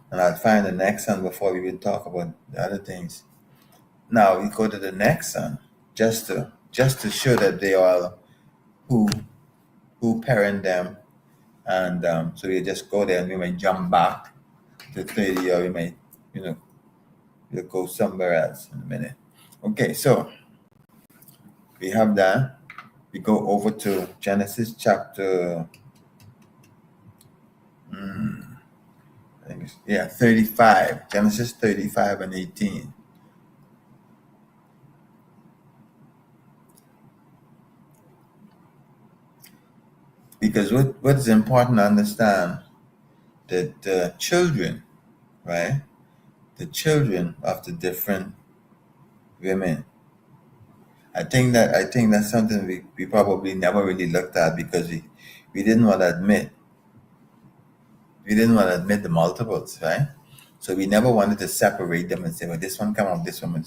and I'll find the next son before we will talk about the other things. Now we go to the next son, just to show that they are who parent them, and so we just go there, and we might jump back to 30, or we might, we'll go somewhere else in a minute. Okay, so we have that. We go over to Genesis chapter 35. Genesis 35 and 18. Because what is important to understand, that the children, right? The children of the different women. I think that's something we probably never really looked at, because we didn't want to admit. We didn't want to admit the multiples, right? So we never wanted to separate them and say, well, this one come up, this one,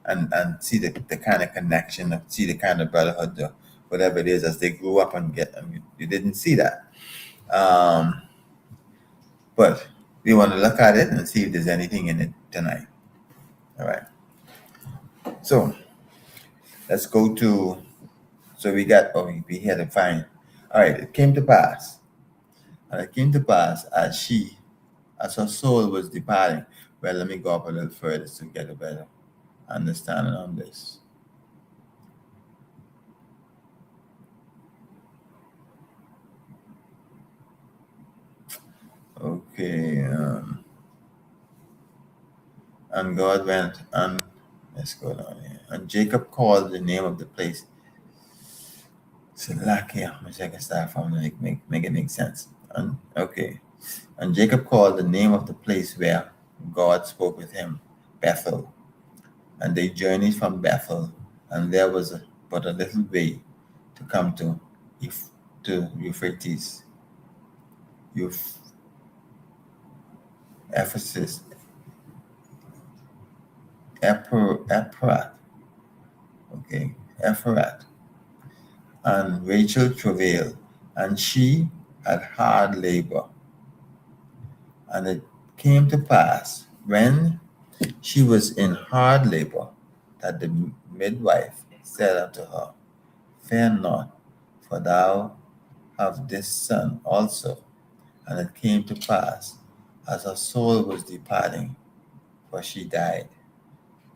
and see the kind of connection, see the kind of brotherhood, whatever it is, as they grew up and you didn't see that. But we want to look at it and see if there's anything in it tonight. All right. So let's go to, so we had to find. All right, it came to pass. And it came to pass as her soul was departing. Well, let me go up a little further to get a better understanding on this. Okay. And God went and let's go down here. And Jacob called the name of the place Salakia, which I can start from make it make sense. And okay. And Jacob called the name of the place where God spoke with him, Bethel. And they journeyed from Bethel, and there was but a little way to come to Euphrates, Ephesus, Ephrat, okay, Ephrat. And Rachel travailed, and she had hard labor. And it came to pass when she was in hard labor that the midwife said unto her, Fear not, for thou have this son also. And it came to pass, as her soul was departing, for she died,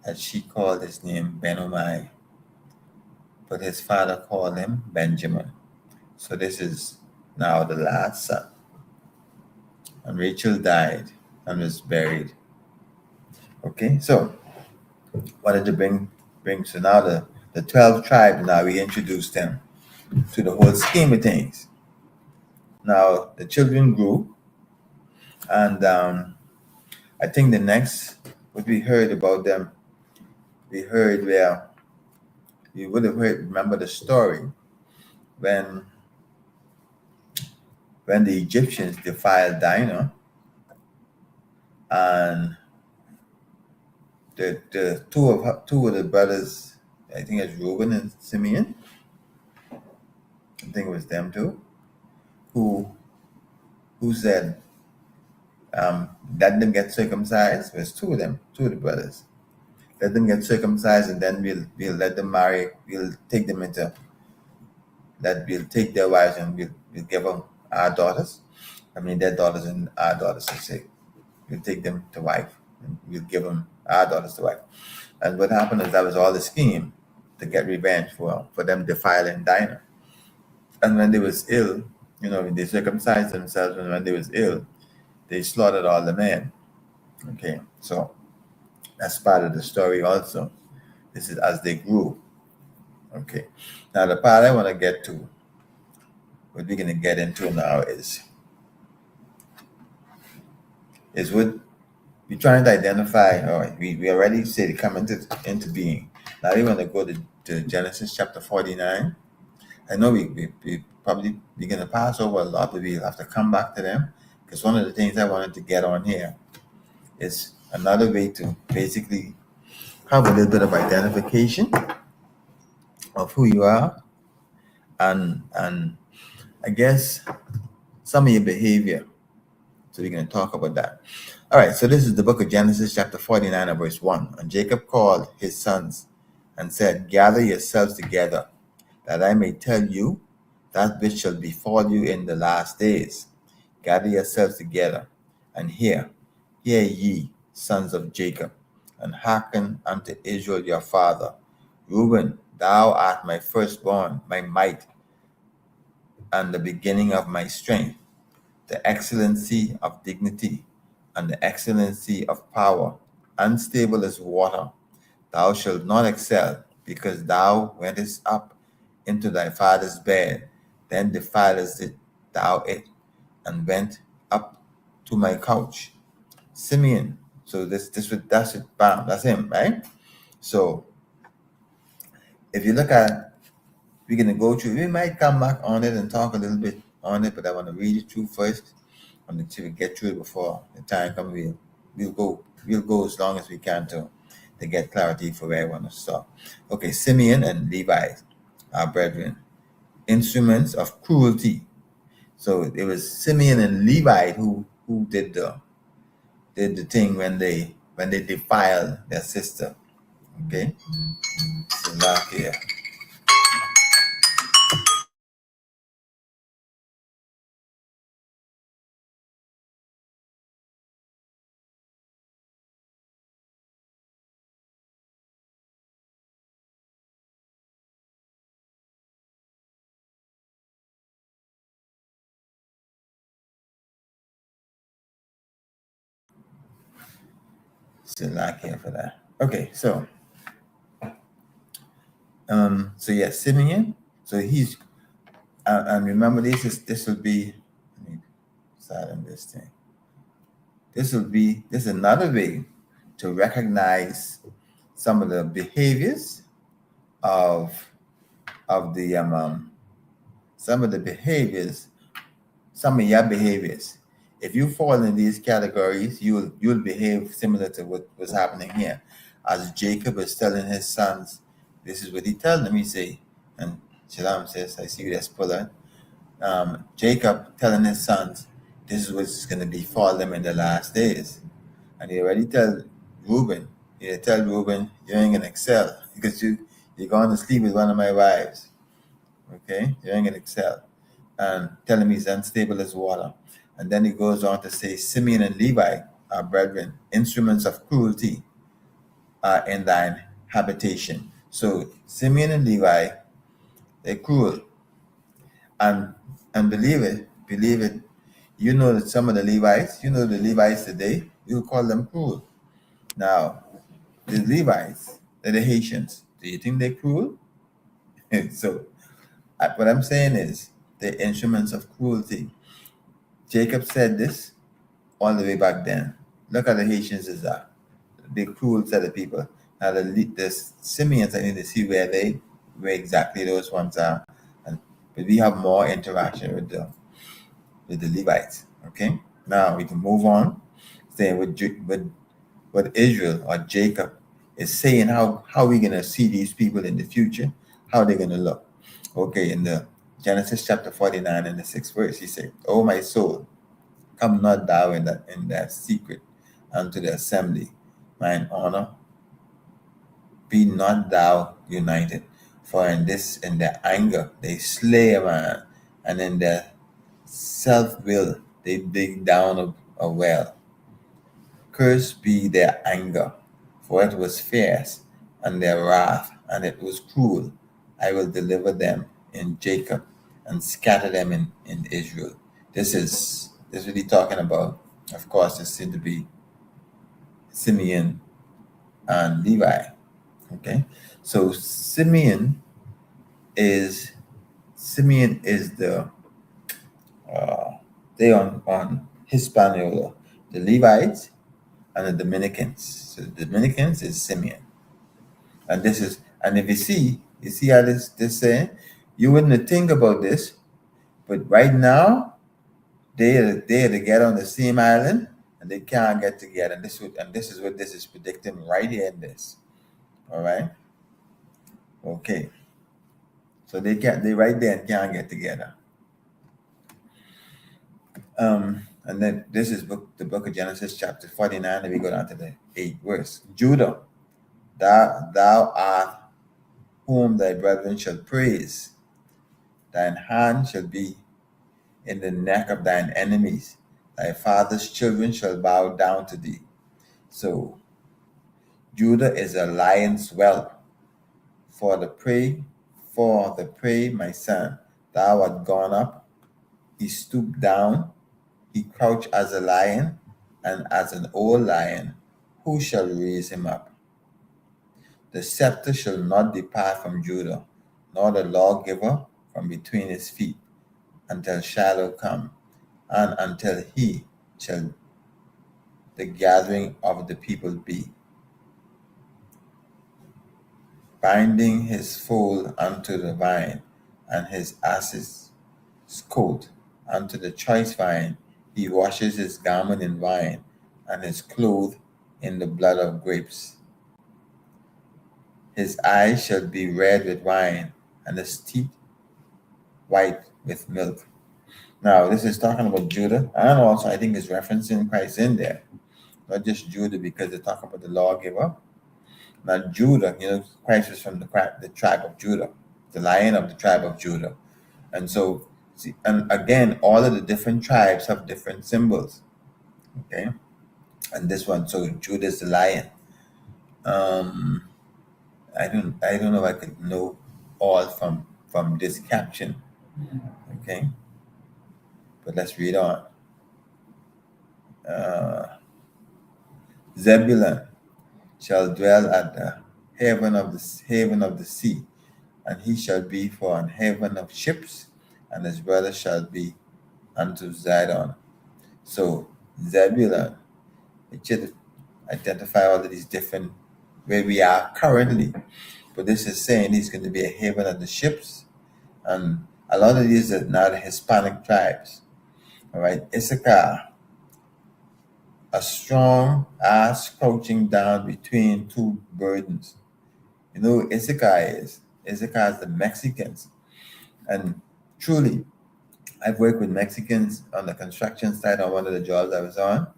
that she called his name Benoni, but his father called him Benjamin. So this is now the last son. And Rachel died and was buried. Okay, so what did you bring? So now the 12 tribes, now we introduced them to the whole scheme of things. Now the children grew, and I think the next, what we heard about them, we heard where you would have heard, remember the story when the Egyptians defiled Dinah, and the two of the brothers, I think it's Reuben and Simeon, I think it was them two, who said, let them get circumcised. There's two of them, two of the brothers. Let them get circumcised, and then we'll let them marry. We'll take them into that. We'll take their wives, and we'll give them our daughters. I mean, their daughters and our daughters. I say, we'll take them to wife, and we'll give them our daughters to wife. And what happened is that was all the scheme to get revenge for them defiling Dinah. And when they was ill, they circumcised themselves, and when they was ill, they slaughtered all the men. Okay, so that's part of the story also. This is as they grew. Okay, now the part I want to get to, what we're going to get into now is what we're trying to identify. All right, we already said it come into being. Now we want to go to Genesis chapter 49. I know we probably we're going to pass over a lot, but we'll have to come back to them, because one of the things I wanted to get on here is another way to basically have a little bit of identification of who you are, and I guess some of your behavior. So we're going to talk about that. All right, so this is the book of Genesis chapter 49 and verse 1. And Jacob called his sons and said, Gather yourselves together, that I may tell you that which shall befall you in the last days. Gather yourselves together, and hear ye, sons of Jacob, and hearken unto Israel your father. Reuben, thou art my firstborn, my might, and the beginning of my strength, the excellency of dignity, and the excellency of power, unstable as water. Thou shalt not excel, because thou wentest up into thy father's bed, then defilest thou it, and went up to my couch. Simeon. So that's it. Bam, that's him, right? So if you look at, we're gonna go through. We might come back on it and talk a little bit on it, but I want to read it through first. Until we get through it before the time comes, we'll go as long as we can to get clarity for where I want to stop. Okay, Simeon and Levi, our brethren, instruments of cruelty. So it was Simeon and Levi who did the thing when they defiled their sister. Okay, so now here. Still not here for that. Okay, so yeah, Simeon. So he's and remember this will be. Let me silence this thing. This is another way to recognize some of the behaviors of the some of the behaviors, some of your behaviors. If you fall in these categories, you'll behave similar to what was happening here. As Jacob is telling his sons, this is what he tells them. He say, and Shalom says, I see you that's pulling. Jacob telling his sons, this is what's going to befall them in the last days. And he already tell Reuben, you ain't going to excel because you're going to sleep with one of my wives. Okay, you ain't going to excel. And tell him he's unstable as water. And then he goes on to say, Simeon and Levi are brethren, instruments of cruelty are in thine habitation. So Simeon and Levi, they're cruel. And believe it, you know that some of the Levites, the Levites today, you call them cruel. Now, the Levites, they're the Haitians. Do you think they're cruel? So, what I'm saying is, they're instruments of cruelty. Jacob said this all the way back then. Look at the Haitians as that. They're cruel set of people. Now, the Simeons, I need to see where exactly those ones are. But we have more interaction with the Levites. Okay? Now, we can move on. Saying what Israel or Jacob is saying, how we going to see these people in the future, how they're going to look. Okay, in the Genesis chapter 49 and the 6th verse, he said, O my soul, come not thou in that secret unto the assembly, mine honor, be not thou united. For in their anger they slay a man, and in their self-will they dig down a well. Cursed be their anger, for it was fierce, and their wrath, and it was cruel. I will deliver them in Jacob and scatter them in Israel. This is what he's talking about. Of course, it's said to be Simeon and Levi. Okay, so Simeon is the they on Hispaniola, the Levites and the Dominicans. So the Dominicans is Simeon, and if you see how this saying, you wouldn't think about this, but right now they're together on the same island and they can't get together. And this is what this is predicting right here in this. All right. Okay. So they right there and can't get together. And then this is the book of Genesis chapter 49, and we go down to the 8th verse. Judah, thou art whom thy brethren shall praise. Thine hand shall be in the neck of thine enemies. Thy father's children shall bow down to thee. So Judah is a lion's whelp. For the prey, my son, thou art gone up. He stooped down. He crouched as a lion, and as an old lion, who shall raise him up? The scepter shall not depart from Judah, nor the lawgiver from between his feet, until Shiloh come, and until he shall the gathering of the people be, binding his foal unto the vine, and his ass's coat unto the choice vine. He washes his garment in wine, and his clothes in the blood of grapes. His eyes shall be red with wine, and his teeth white with milk. Now, this is talking about Judah, and also I think it's referencing Christ in there. Not just Judah, because they're talking about the lawgiver. Now, Judah, Christ was from the tribe of Judah, the lion of the tribe of Judah. And so, and again, all of the different tribes have different symbols. Okay? And this one, so Judah is the lion. I don't know if I could know all from this caption. Okay? But let's read on. Zebulun, shall dwell at the haven of the sea, and he shall be for an haven of ships, and his brother shall be unto Zidon. So Zebulun, it should identify all of these different where we are currently. But this is saying he's going to be a haven of the ships, and a lot of these are now the Hispanic tribes. All right, Issachar, a strong ass crouching down between two burdens. You know who Issachar is? Issachar is the Mexicans. And truly, I've worked with Mexicans on the construction site on one of the jobs I was on.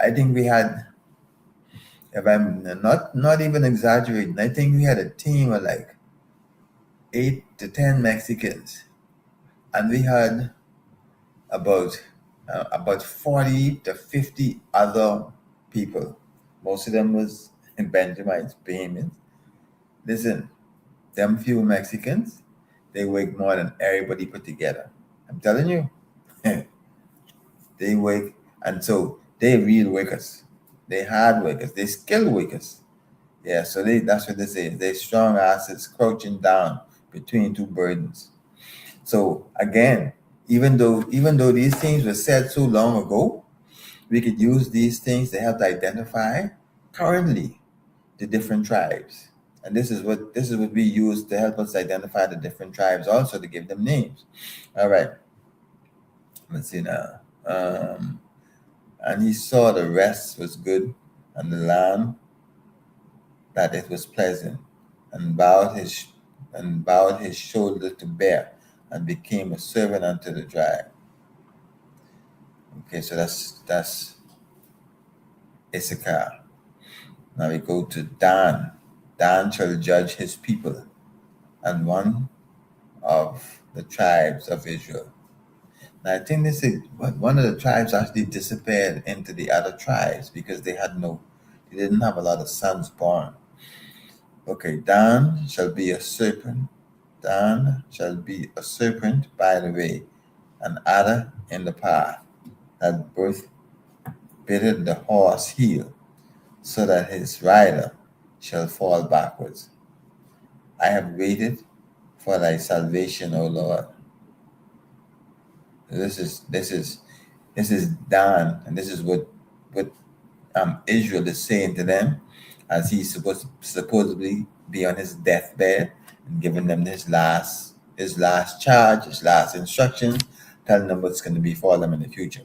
I think we had, if I'm not even exaggerating, I think we had a team of like 8 to 10 Mexicans, and we had about 40 to 50 other people. Most of them was in Benjamites, Bahamians. Listen, them few Mexicans, they work more than everybody put together. I'm telling you. They work, and so they real workers. They hard workers. They skilled workers. Yeah, so that's what they say. They strong asses crouching down between two burdens. So again, even though these things were said so long ago, we could use these things to help to identify currently the different tribes. And this is what we use to help us identify the different tribes, also to give them names. All right. Let's see now. And he saw the rest was good, and the land that it was pleasant, and bowed his shoulder to bear, and became a servant unto the tribe. Okay, so that's Issachar. Now we go to Dan. Dan shall judge his people, and one of the tribes of Israel. Now I think this is one of the tribes actually disappeared into the other tribes because they didn't have a lot of sons born. Okay, Dan shall be a serpent. Dan shall be a serpent by the way, an adder in the path, that both bitteth the horse heel, so that his rider shall fall backwards. I have waited for thy salvation, O Lord. This is Dan, and this is what Israel is saying to them as he's supposedly be on his deathbed and giving them his last charge, his last instructions, telling them what's going to be for them in the future.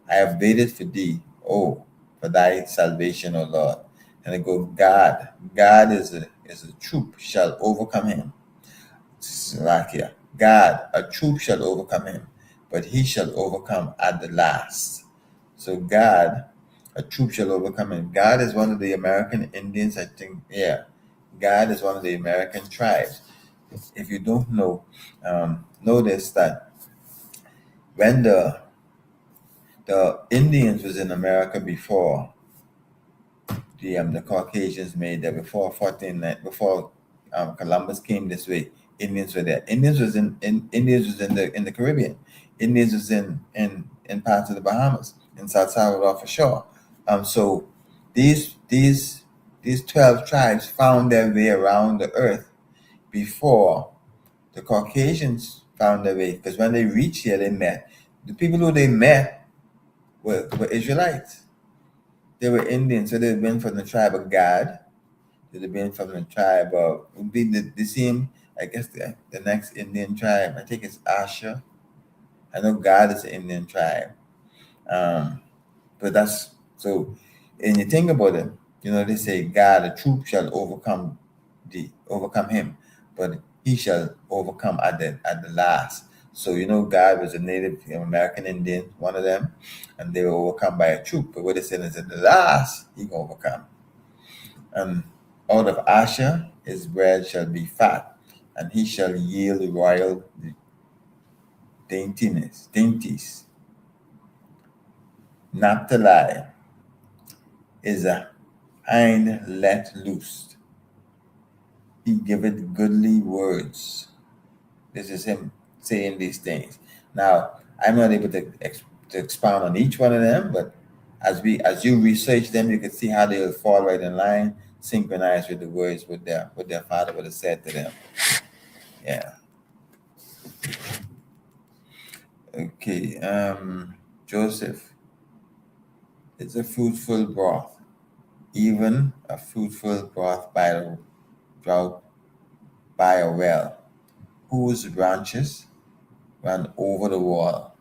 I have waited for thee, oh, for thy salvation, O Lord. And I go, God is a troop shall overcome him. Slovakia. God, a troop shall overcome him, but he shall overcome at the last. So God, a troop shall overcome him. God is one of the American Indians, I think. Yeah, God is one of the American tribes. If you don't know, notice that when the Indians was in America before the Caucasians made there, before Columbus came this way, Indians were there. Indians was in the Caribbean. Indians was in parts of the Bahamas, in South Salvador for sure. So these 12 tribes found their way around the earth before the Caucasians found their way, because when they reached here, they met. The people who they met were Israelites. They were Indians, so they'd been from the tribe of Gad. They'd have been from the tribe of, would be the same, I guess the next Indian tribe, I think it's Asher. I know Gad is an Indian tribe. But that's, so, and you think about it, they say God, a troop shall overcome him, but he shall overcome at the last. So God was a Native American Indian, one of them, and they were overcome by a troop. But what they said is at the last he gonna overcome. And out of Asher his bread shall be fat, and he shall yield royal dainties. Naphtali is a hind let loose. He giveth goodly words. This is him saying these things. Now, I'm not able to expound on each one of them, but as you research them, you can see how they'll fall right in line, synchronized with the words what their father would have said to them. Yeah. Okay. Joseph, it's a fruitful broth, even a fruitful broth by a drought by a well, whose branches ran over the wall.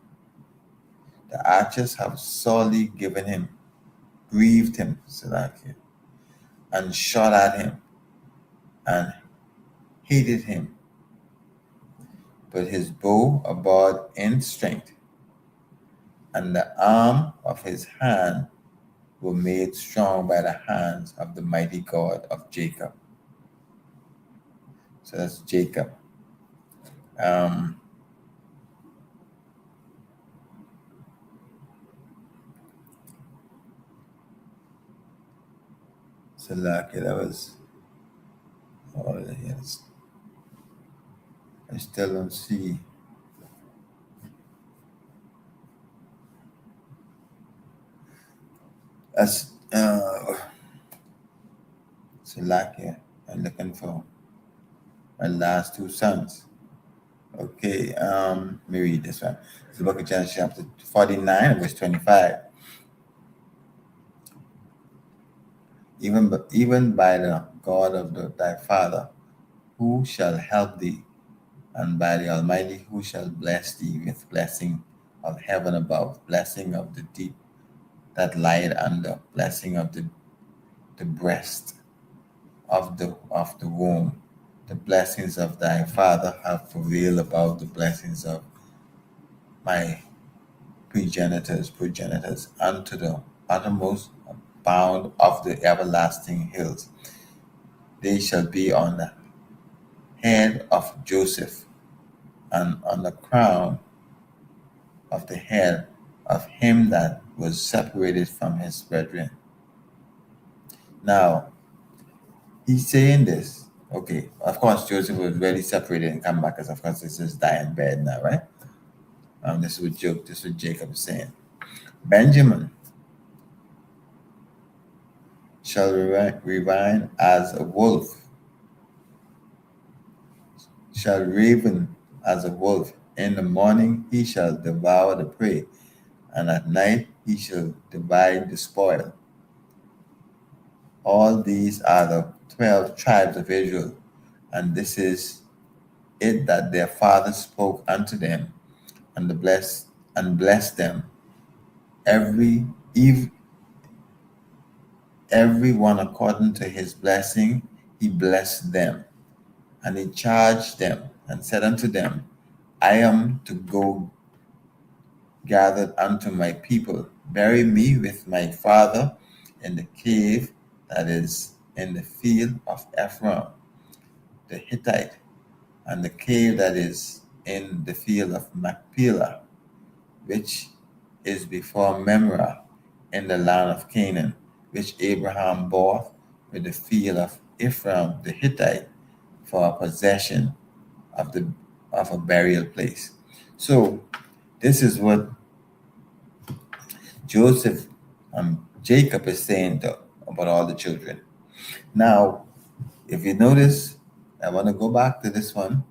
The archers have sorely given him, grieved him, Salakia, and shot at him, and hated him. But his bow abode in strength, and the arm of his hand were made strong by the hands of the mighty God of Jacob. So that's Jacob. Salakia, that was all that he has. I still don't see. That's Salakia. I'm looking for my last two sons. Okay, let me read this one. It's the book of Genesis, chapter 49, verse 25. Even by the God of thy father, who shall help thee, and by the Almighty, who shall bless thee with blessing of heaven above, blessing of the deep that lieth under, blessing of the breast of the womb. The blessings of thy father have prevailed above the blessings of my progenitors, unto the uttermost bound of the everlasting hills. They shall be on the head of Joseph, and on the crown of the head of him that was separated from his brethren. Now, he's saying this. Okay, of course, Joseph was really separated and come back, because of course this is die in bed now, right? This is what Jacob is saying. Benjamin shall ravine as a wolf, shall raven as a wolf. In the morning he shall devour the prey, and at night he shall divide the spoil. All these are the 12 tribes of Israel, and this is it that their father spoke unto them, and blessed them. Every one according to his blessing he blessed them. And he charged them and said unto them, I am to go gathered unto my people. Bury me with my father in the cave that is in the field of Ephron the Hittite, and the cave that is in the field of Machpelah, which is before Memrah in the land of Canaan, which Abraham bought with the field of Ephron the Hittite for a possession of a burial place. So this is what Joseph Jacob is saying about all the children. Now, if you notice, I want to go back to this one.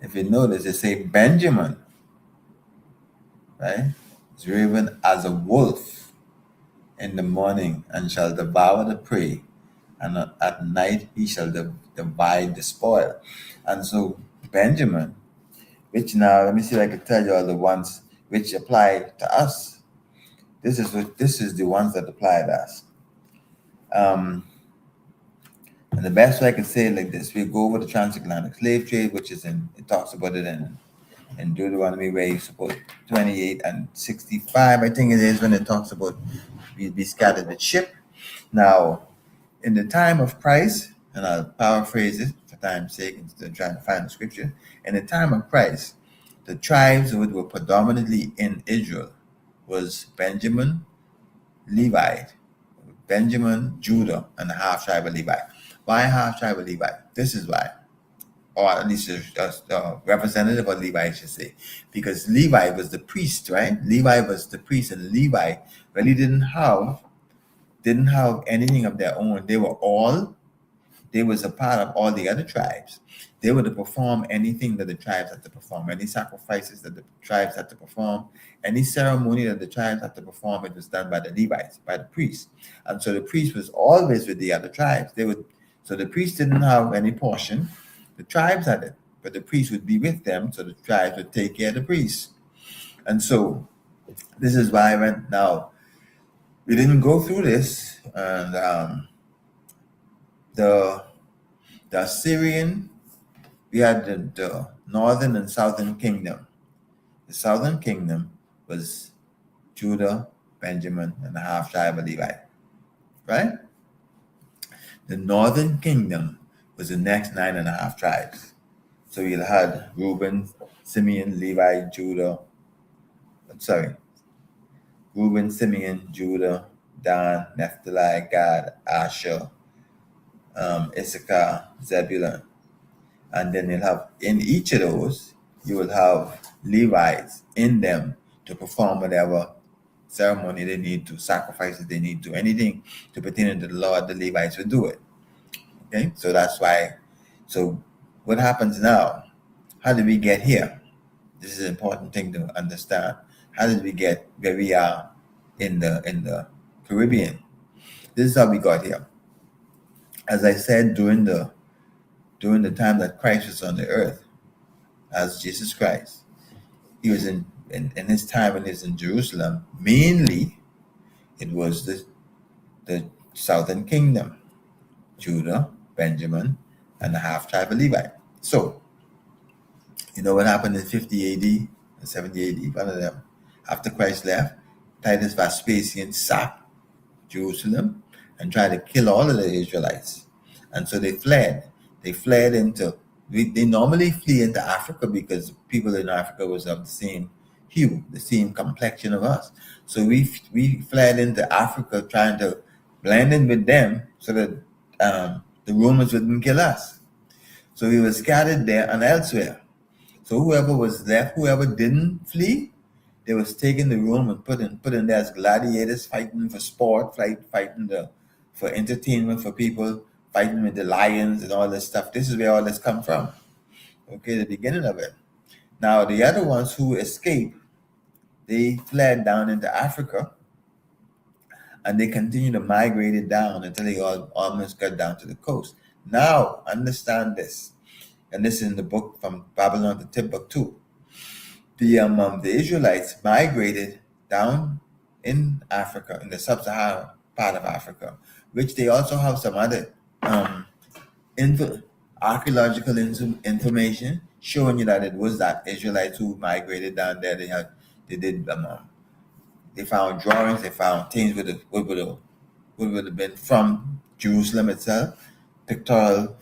If you notice, they say Benjamin, right? Is raven as a wolf in the morning, and shall devour the prey, and at night he shall divide the spoil. And so Benjamin, which now, let me see if I can tell you all the ones which apply to us. This is the ones that apply to us. And the best way I can say it like this: we go over the transatlantic slave trade, which is it talks about it in Deuteronomy, where you suppose 28 and 65, I think it is, when it talks about be scattered with ship. Now, in the time of Christ, and I'll paraphrase it for time's sake instead of trying to find the scripture. In the time of Christ, the tribes which were predominantly in Israel was Benjamin, Levite, Benjamin, Judah, and the half tribe of Levi. Why half tribe of Levi? This is why. or at least a representative of Levi, I should say, because Levi was the priest, right? Levi was the priest, and Levi really didn't have anything of their own. They was a part of all the other tribes. They were to perform anything that the tribes had to perform, any sacrifices that the tribes had to perform, any ceremony that the tribes had to perform. It was done by the Levites, by the priests, and so the priest was always with the other tribes. So the priest didn't have any portion. The tribes had it, but the priest would be with them, so the tribes would take care of the priests. And so this is why now we didn't go through this, and the Assyrian, we had the northern and southern kingdom. The southern kingdom was Judah, Benjamin, and the half tribe of Levi, right? The northern kingdom was the next 9.5 tribes. So you had Reuben, Simeon, Levi, Reuben, Simeon, Judah, Dan, Naphtali, Gad, Asher, Issachar, Zebulun. And then you'll have, in each of those, you will have Levites in them to perform whatever ceremony they need to, sacrifices they need to, anything to pertain to the Lord, the Levites will do it. Okay, so that's why. So what happens now? How did we get here? This is an important thing to understand. How did we get where we are in the Caribbean? This is how we got here. As I said, during the time that Christ was on the earth, as Jesus Christ, he was in his time when he was in Jerusalem. Mainly, it was the southern kingdom, Judah, Benjamin, and the half tribe of Levi. So, you know what happened in 50 AD and 70 AD? One of them, after Christ left, Titus Vespasian sacked Jerusalem and tried to kill all of the Israelites. And so they fled. They fled they normally flee into Africa because people in Africa was of the same hue, the same complexion of us. So we fled into Africa trying to blend in with them so that the Romans wouldn't kill us. So we were scattered there and elsewhere. So whoever was left, whoever didn't flee, they was taken to Rome and put in there as gladiators, fighting for sport, fighting for entertainment for people, fighting with the lions and all this stuff. This is where all this come from. Okay, the beginning of it. Now the other ones who escaped, they fled down into Africa, and they continued to migrate it down until they almost got down to the coast. Now understand this, and this is in the book From Babylon to Timbuktu. The Israelites migrated down in Africa, in the sub-Saharan part of Africa, which they also have some other archaeological information showing you that it was that Israelites who migrated down there. They found drawings, they found things what would have been from Jerusalem itself, pictorial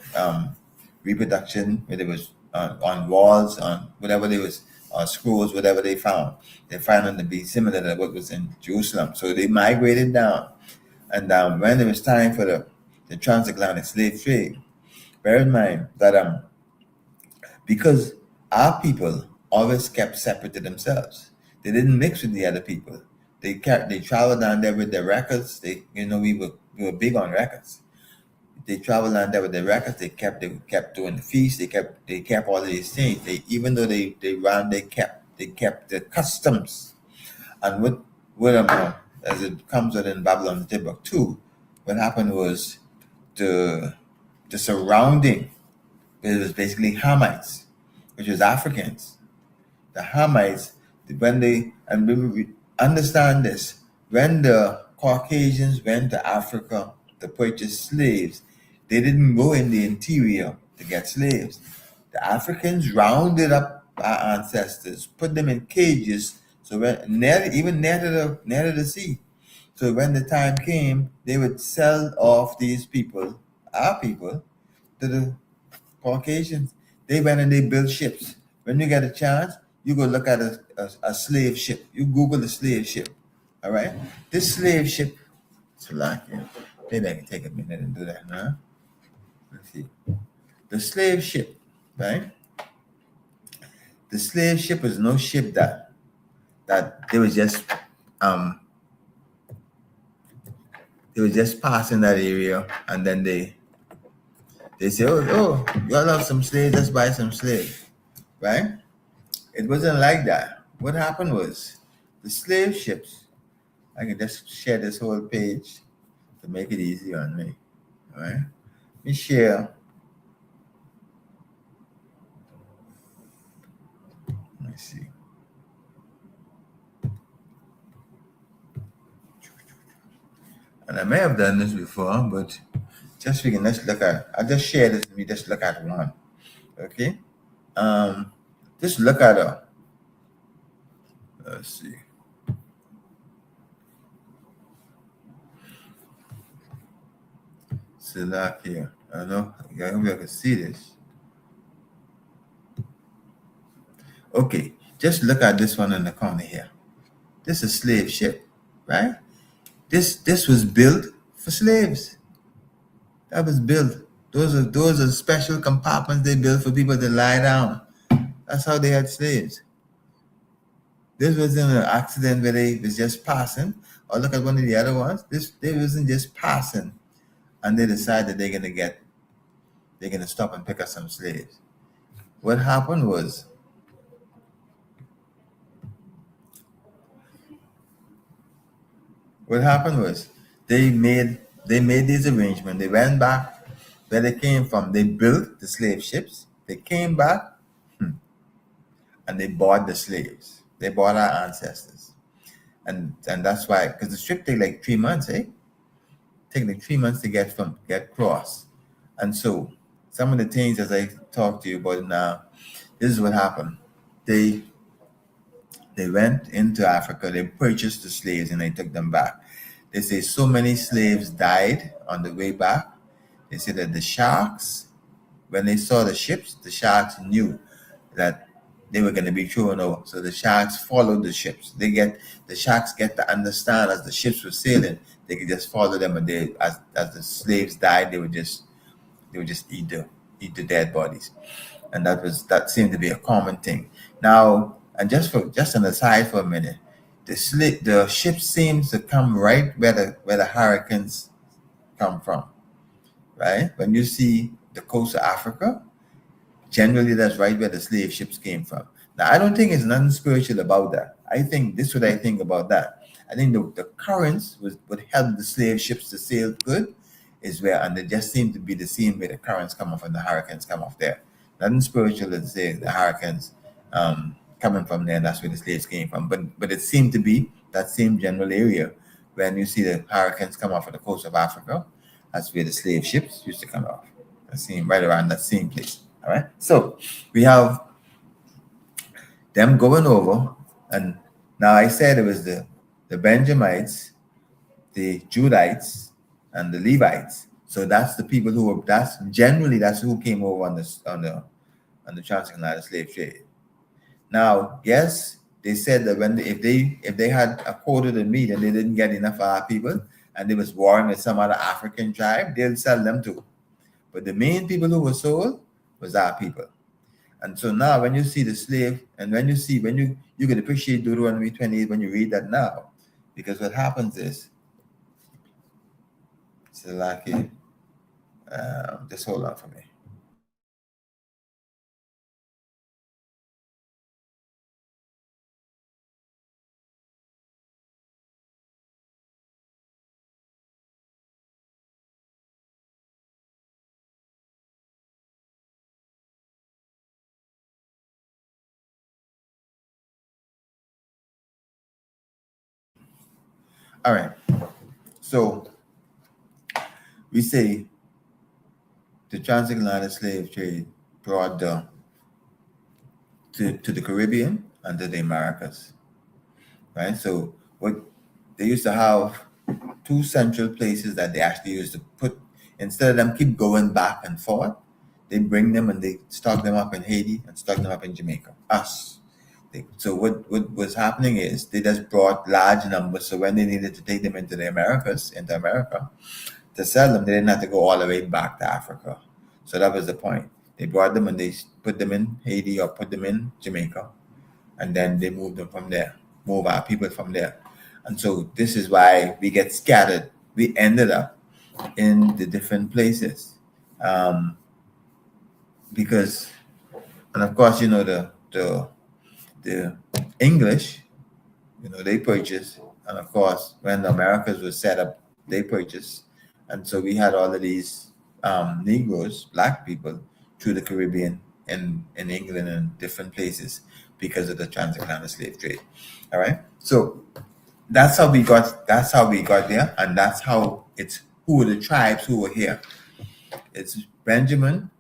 reproduction, where it was on walls, on whatever there was, scrolls, whatever they found them to be similar to what was in Jerusalem. So they migrated down, and when it was time for the transatlantic slave trade, bear in mind that because our people always kept separate to themselves, they didn't mix with the other people. They traveled down there with their records. We were big on records. They traveled down there with their records. They kept doing the feasts. They kept all of these things. Even though they kept the customs. And as it comes out in Babylon, Timbuktu, what happened was the surrounding. It was basically Hamites, which was Africans. The Hamites, understand this, when the Caucasians went to Africa to purchase slaves, they didn't go in the interior to get slaves. The Africans rounded up our ancestors, put them in cages, so even near to the sea. So when the time came, they would sell off these people, our people, to the Caucasians. They went and they built ships. When you get a chance, you go look at a slave ship. You Google the slave ship. All right? This slave ship, maybe I can take a minute and do that, huh? Let's see. The slave ship right? The slave ship was no ship that they was just passing that area, and then they say, oh, y'all have some slaves, let's buy some slaves, right? It wasn't like that. What happened was the slave ships. I can just share this whole page to make it easy on me. All right. Let me share. Let me see. And I may have done this before, but just we can let's look at. I'll just share this. Let me just look at one. Okay. Just look at her. Let's see. Select here. I know. I hope you can see this. Okay, just look at this one in the corner here. This is a slave ship, right? This was built for slaves. That was built. Those are special compartments they built for people to lie down. That's how they had slaves. This wasn't an accident where they was just passing. Or look at one of the other ones. They wasn't just passing, and they decided they're gonna stop and pick up some slaves. What happened was they made these arrangements. They went back where they came from. They built the slave ships. They came back and they bought the slaves. They bought our ancestors. And that's why, because the trip take like 3 months, eh? Take like 3 months to get cross. And so some of the things as I talk to you about now, this is what happened. They went into Africa, they purchased the slaves and they took them back. They say so many slaves died on the way back. They say that the sharks, when they saw the ships, the sharks knew that they were going to be thrown over. So the sharks followed the ships. The sharks get to understand as the ships were sailing, they could just follow them, and as the slaves died, they would just eat the dead bodies. And that seemed to be a common thing. Now, and just an aside for a minute, the ship seems to come right where the hurricanes come from, right? When you see the coast of Africa, generally that's right where the slave ships came from. Now, I don't think it's nothing spiritual about that. I think this is what I think about that. I think the currents would help the slave ships to sail good is where, and they just seem to be the same way the currents come off and the hurricanes come off there. Nothing spiritual to say the hurricanes coming from there, and that's where the slaves came from. But it seemed to be that same general area. When you see the hurricanes come off of the coast of Africa, that's where the slave ships used to come off. That same right around that same place. All right. So we have them going over, and now I said it was the Benjamites, the Judites, and the Levites. So that's the people that's who came over on the transatlantic slave trade. Now, yes, they said that if they had a quota to meet and they didn't get enough of our people, and they was warring with some other African tribe, they'll sell them too. But the main people who were sold was our people. And so now when you see the slave, and when you can appreciate Deuteronomy 28 when you read that now, because what happens is, Salaki, just hold on for me. All right. So we say the transatlantic slave trade brought to the Caribbean and to the Americas, right? So what they used to have two central places that they actually used to put, instead of them keep going back and forth, they bring them and they stock them up in Haiti and stock them up in Jamaica. So what was happening is they just brought large numbers. So when they needed to take them into America, to sell them, they didn't have to go all the way back to Africa. So that was the point. They brought them and they put them in Haiti or put them in Jamaica, and then they moved them from there, move our people from there. And so this is why we get scattered. We ended up in the different places. Because, and of course, you know, the English, you know, they purchased, and of course, when the Americas was set up, they purchased. And so we had all of these Negroes, black people, through the Caribbean and in England and different places because of the transatlantic slave trade. All right. So that's how we got there, and that's how it's who are the tribes who were here. It's Benjamin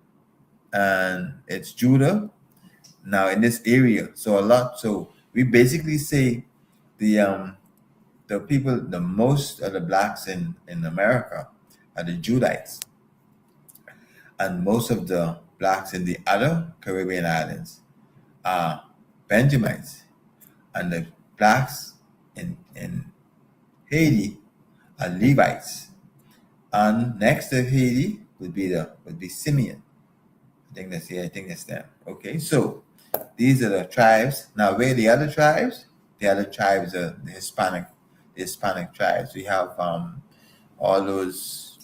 and it's Judah now in this area. So we basically say the people, the most of the blacks in America are the Judites, and most of the blacks in the other Caribbean islands are Benjamites, and the blacks in Haiti are Levites, and next to Haiti would be Simeon. I think that's them. Okay, so these are the tribes. Now, where the other tribes? The other tribes are the Hispanic tribes. We have all those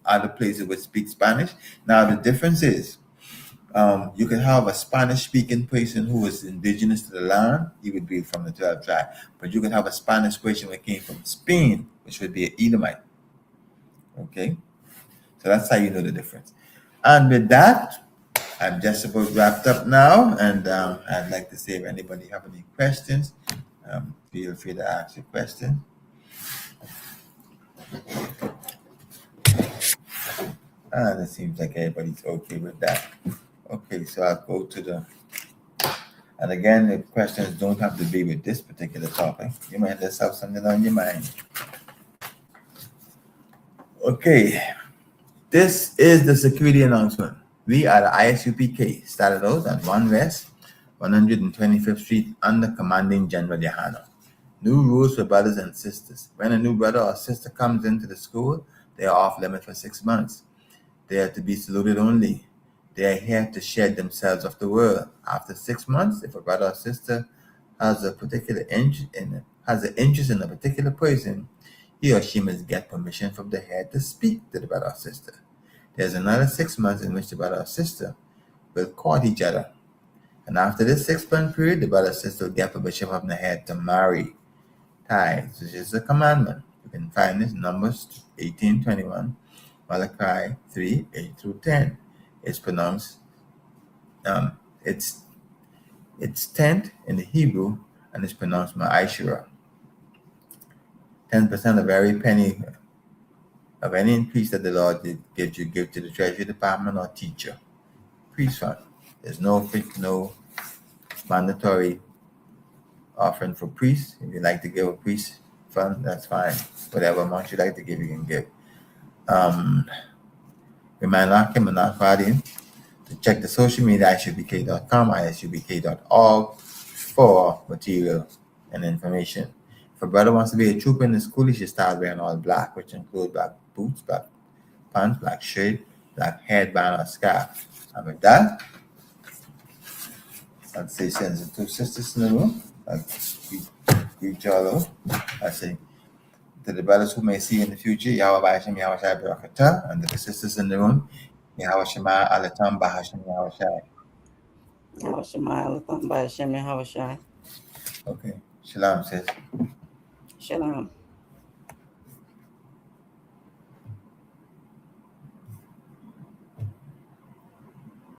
other places which speak Spanish. Now, the difference is you can have a Spanish-speaking person who is indigenous to the land. He would be from the 12th tribe. But you can have a Spanish person who came from Spain, which would be an Edomite. Okay? So that's how you know the difference. And with that, I'm just about wrapped up now. And I'd like to say, if anybody have any questions, feel free to ask your question. And it seems like everybody's okay with that. Okay, so I'll go to and again, the questions don't have to be with this particular topic. You might just have something on your mind. Okay, this is the security announcement. We are the ISUPK, started out at 1 West, 125th Street, under Commanding General Yahano. New rules for brothers and sisters. When a new brother or sister comes into the school, they are off limit for 6 months. They are to be saluted only. They are here to shed themselves of the world. After 6 months, if a brother or sister has a particular interest in a particular person, he or she must get permission from the head to speak to the brother or sister. There's another 6 months in which the brother or sister will court each other. And after this 6-month period, the brother or sister will get permission from the head to marry. Tithes, which is a commandment. You can find this Numbers 18:21, Malachi 3:8-10. It's pronounced, it's tenth in the Hebrew, and it's pronounced Ma'ashira. 10% of every penny of any increase that the Lord gives you, give to the Treasury Department or teacher. Priest fund. There's no mandatory offering for priests. If you like to give a priest fund, that's fine. Whatever amount you like to give, you can give. Remind Akim and Fadim to check the social media isubk.com, isubk.org for material and information. If a brother wants to be a trooper in the school, he should start wearing all black, which include black boots, black pants, black shirt, black headband or scarf. And with that, I'd say sends the two sisters in the room. I'll greet y'all out. I say to the brothers who may see in the future, Yahweh Bahashim Yahweh Shai Barakatah, and to the sisters in the room, Yahweh Shema Alatam Bahashim Yahweh Shai. Yahweh Shema Alatam Bahashim Yahweh Shai. Okay. Shalom, sis. Shalom.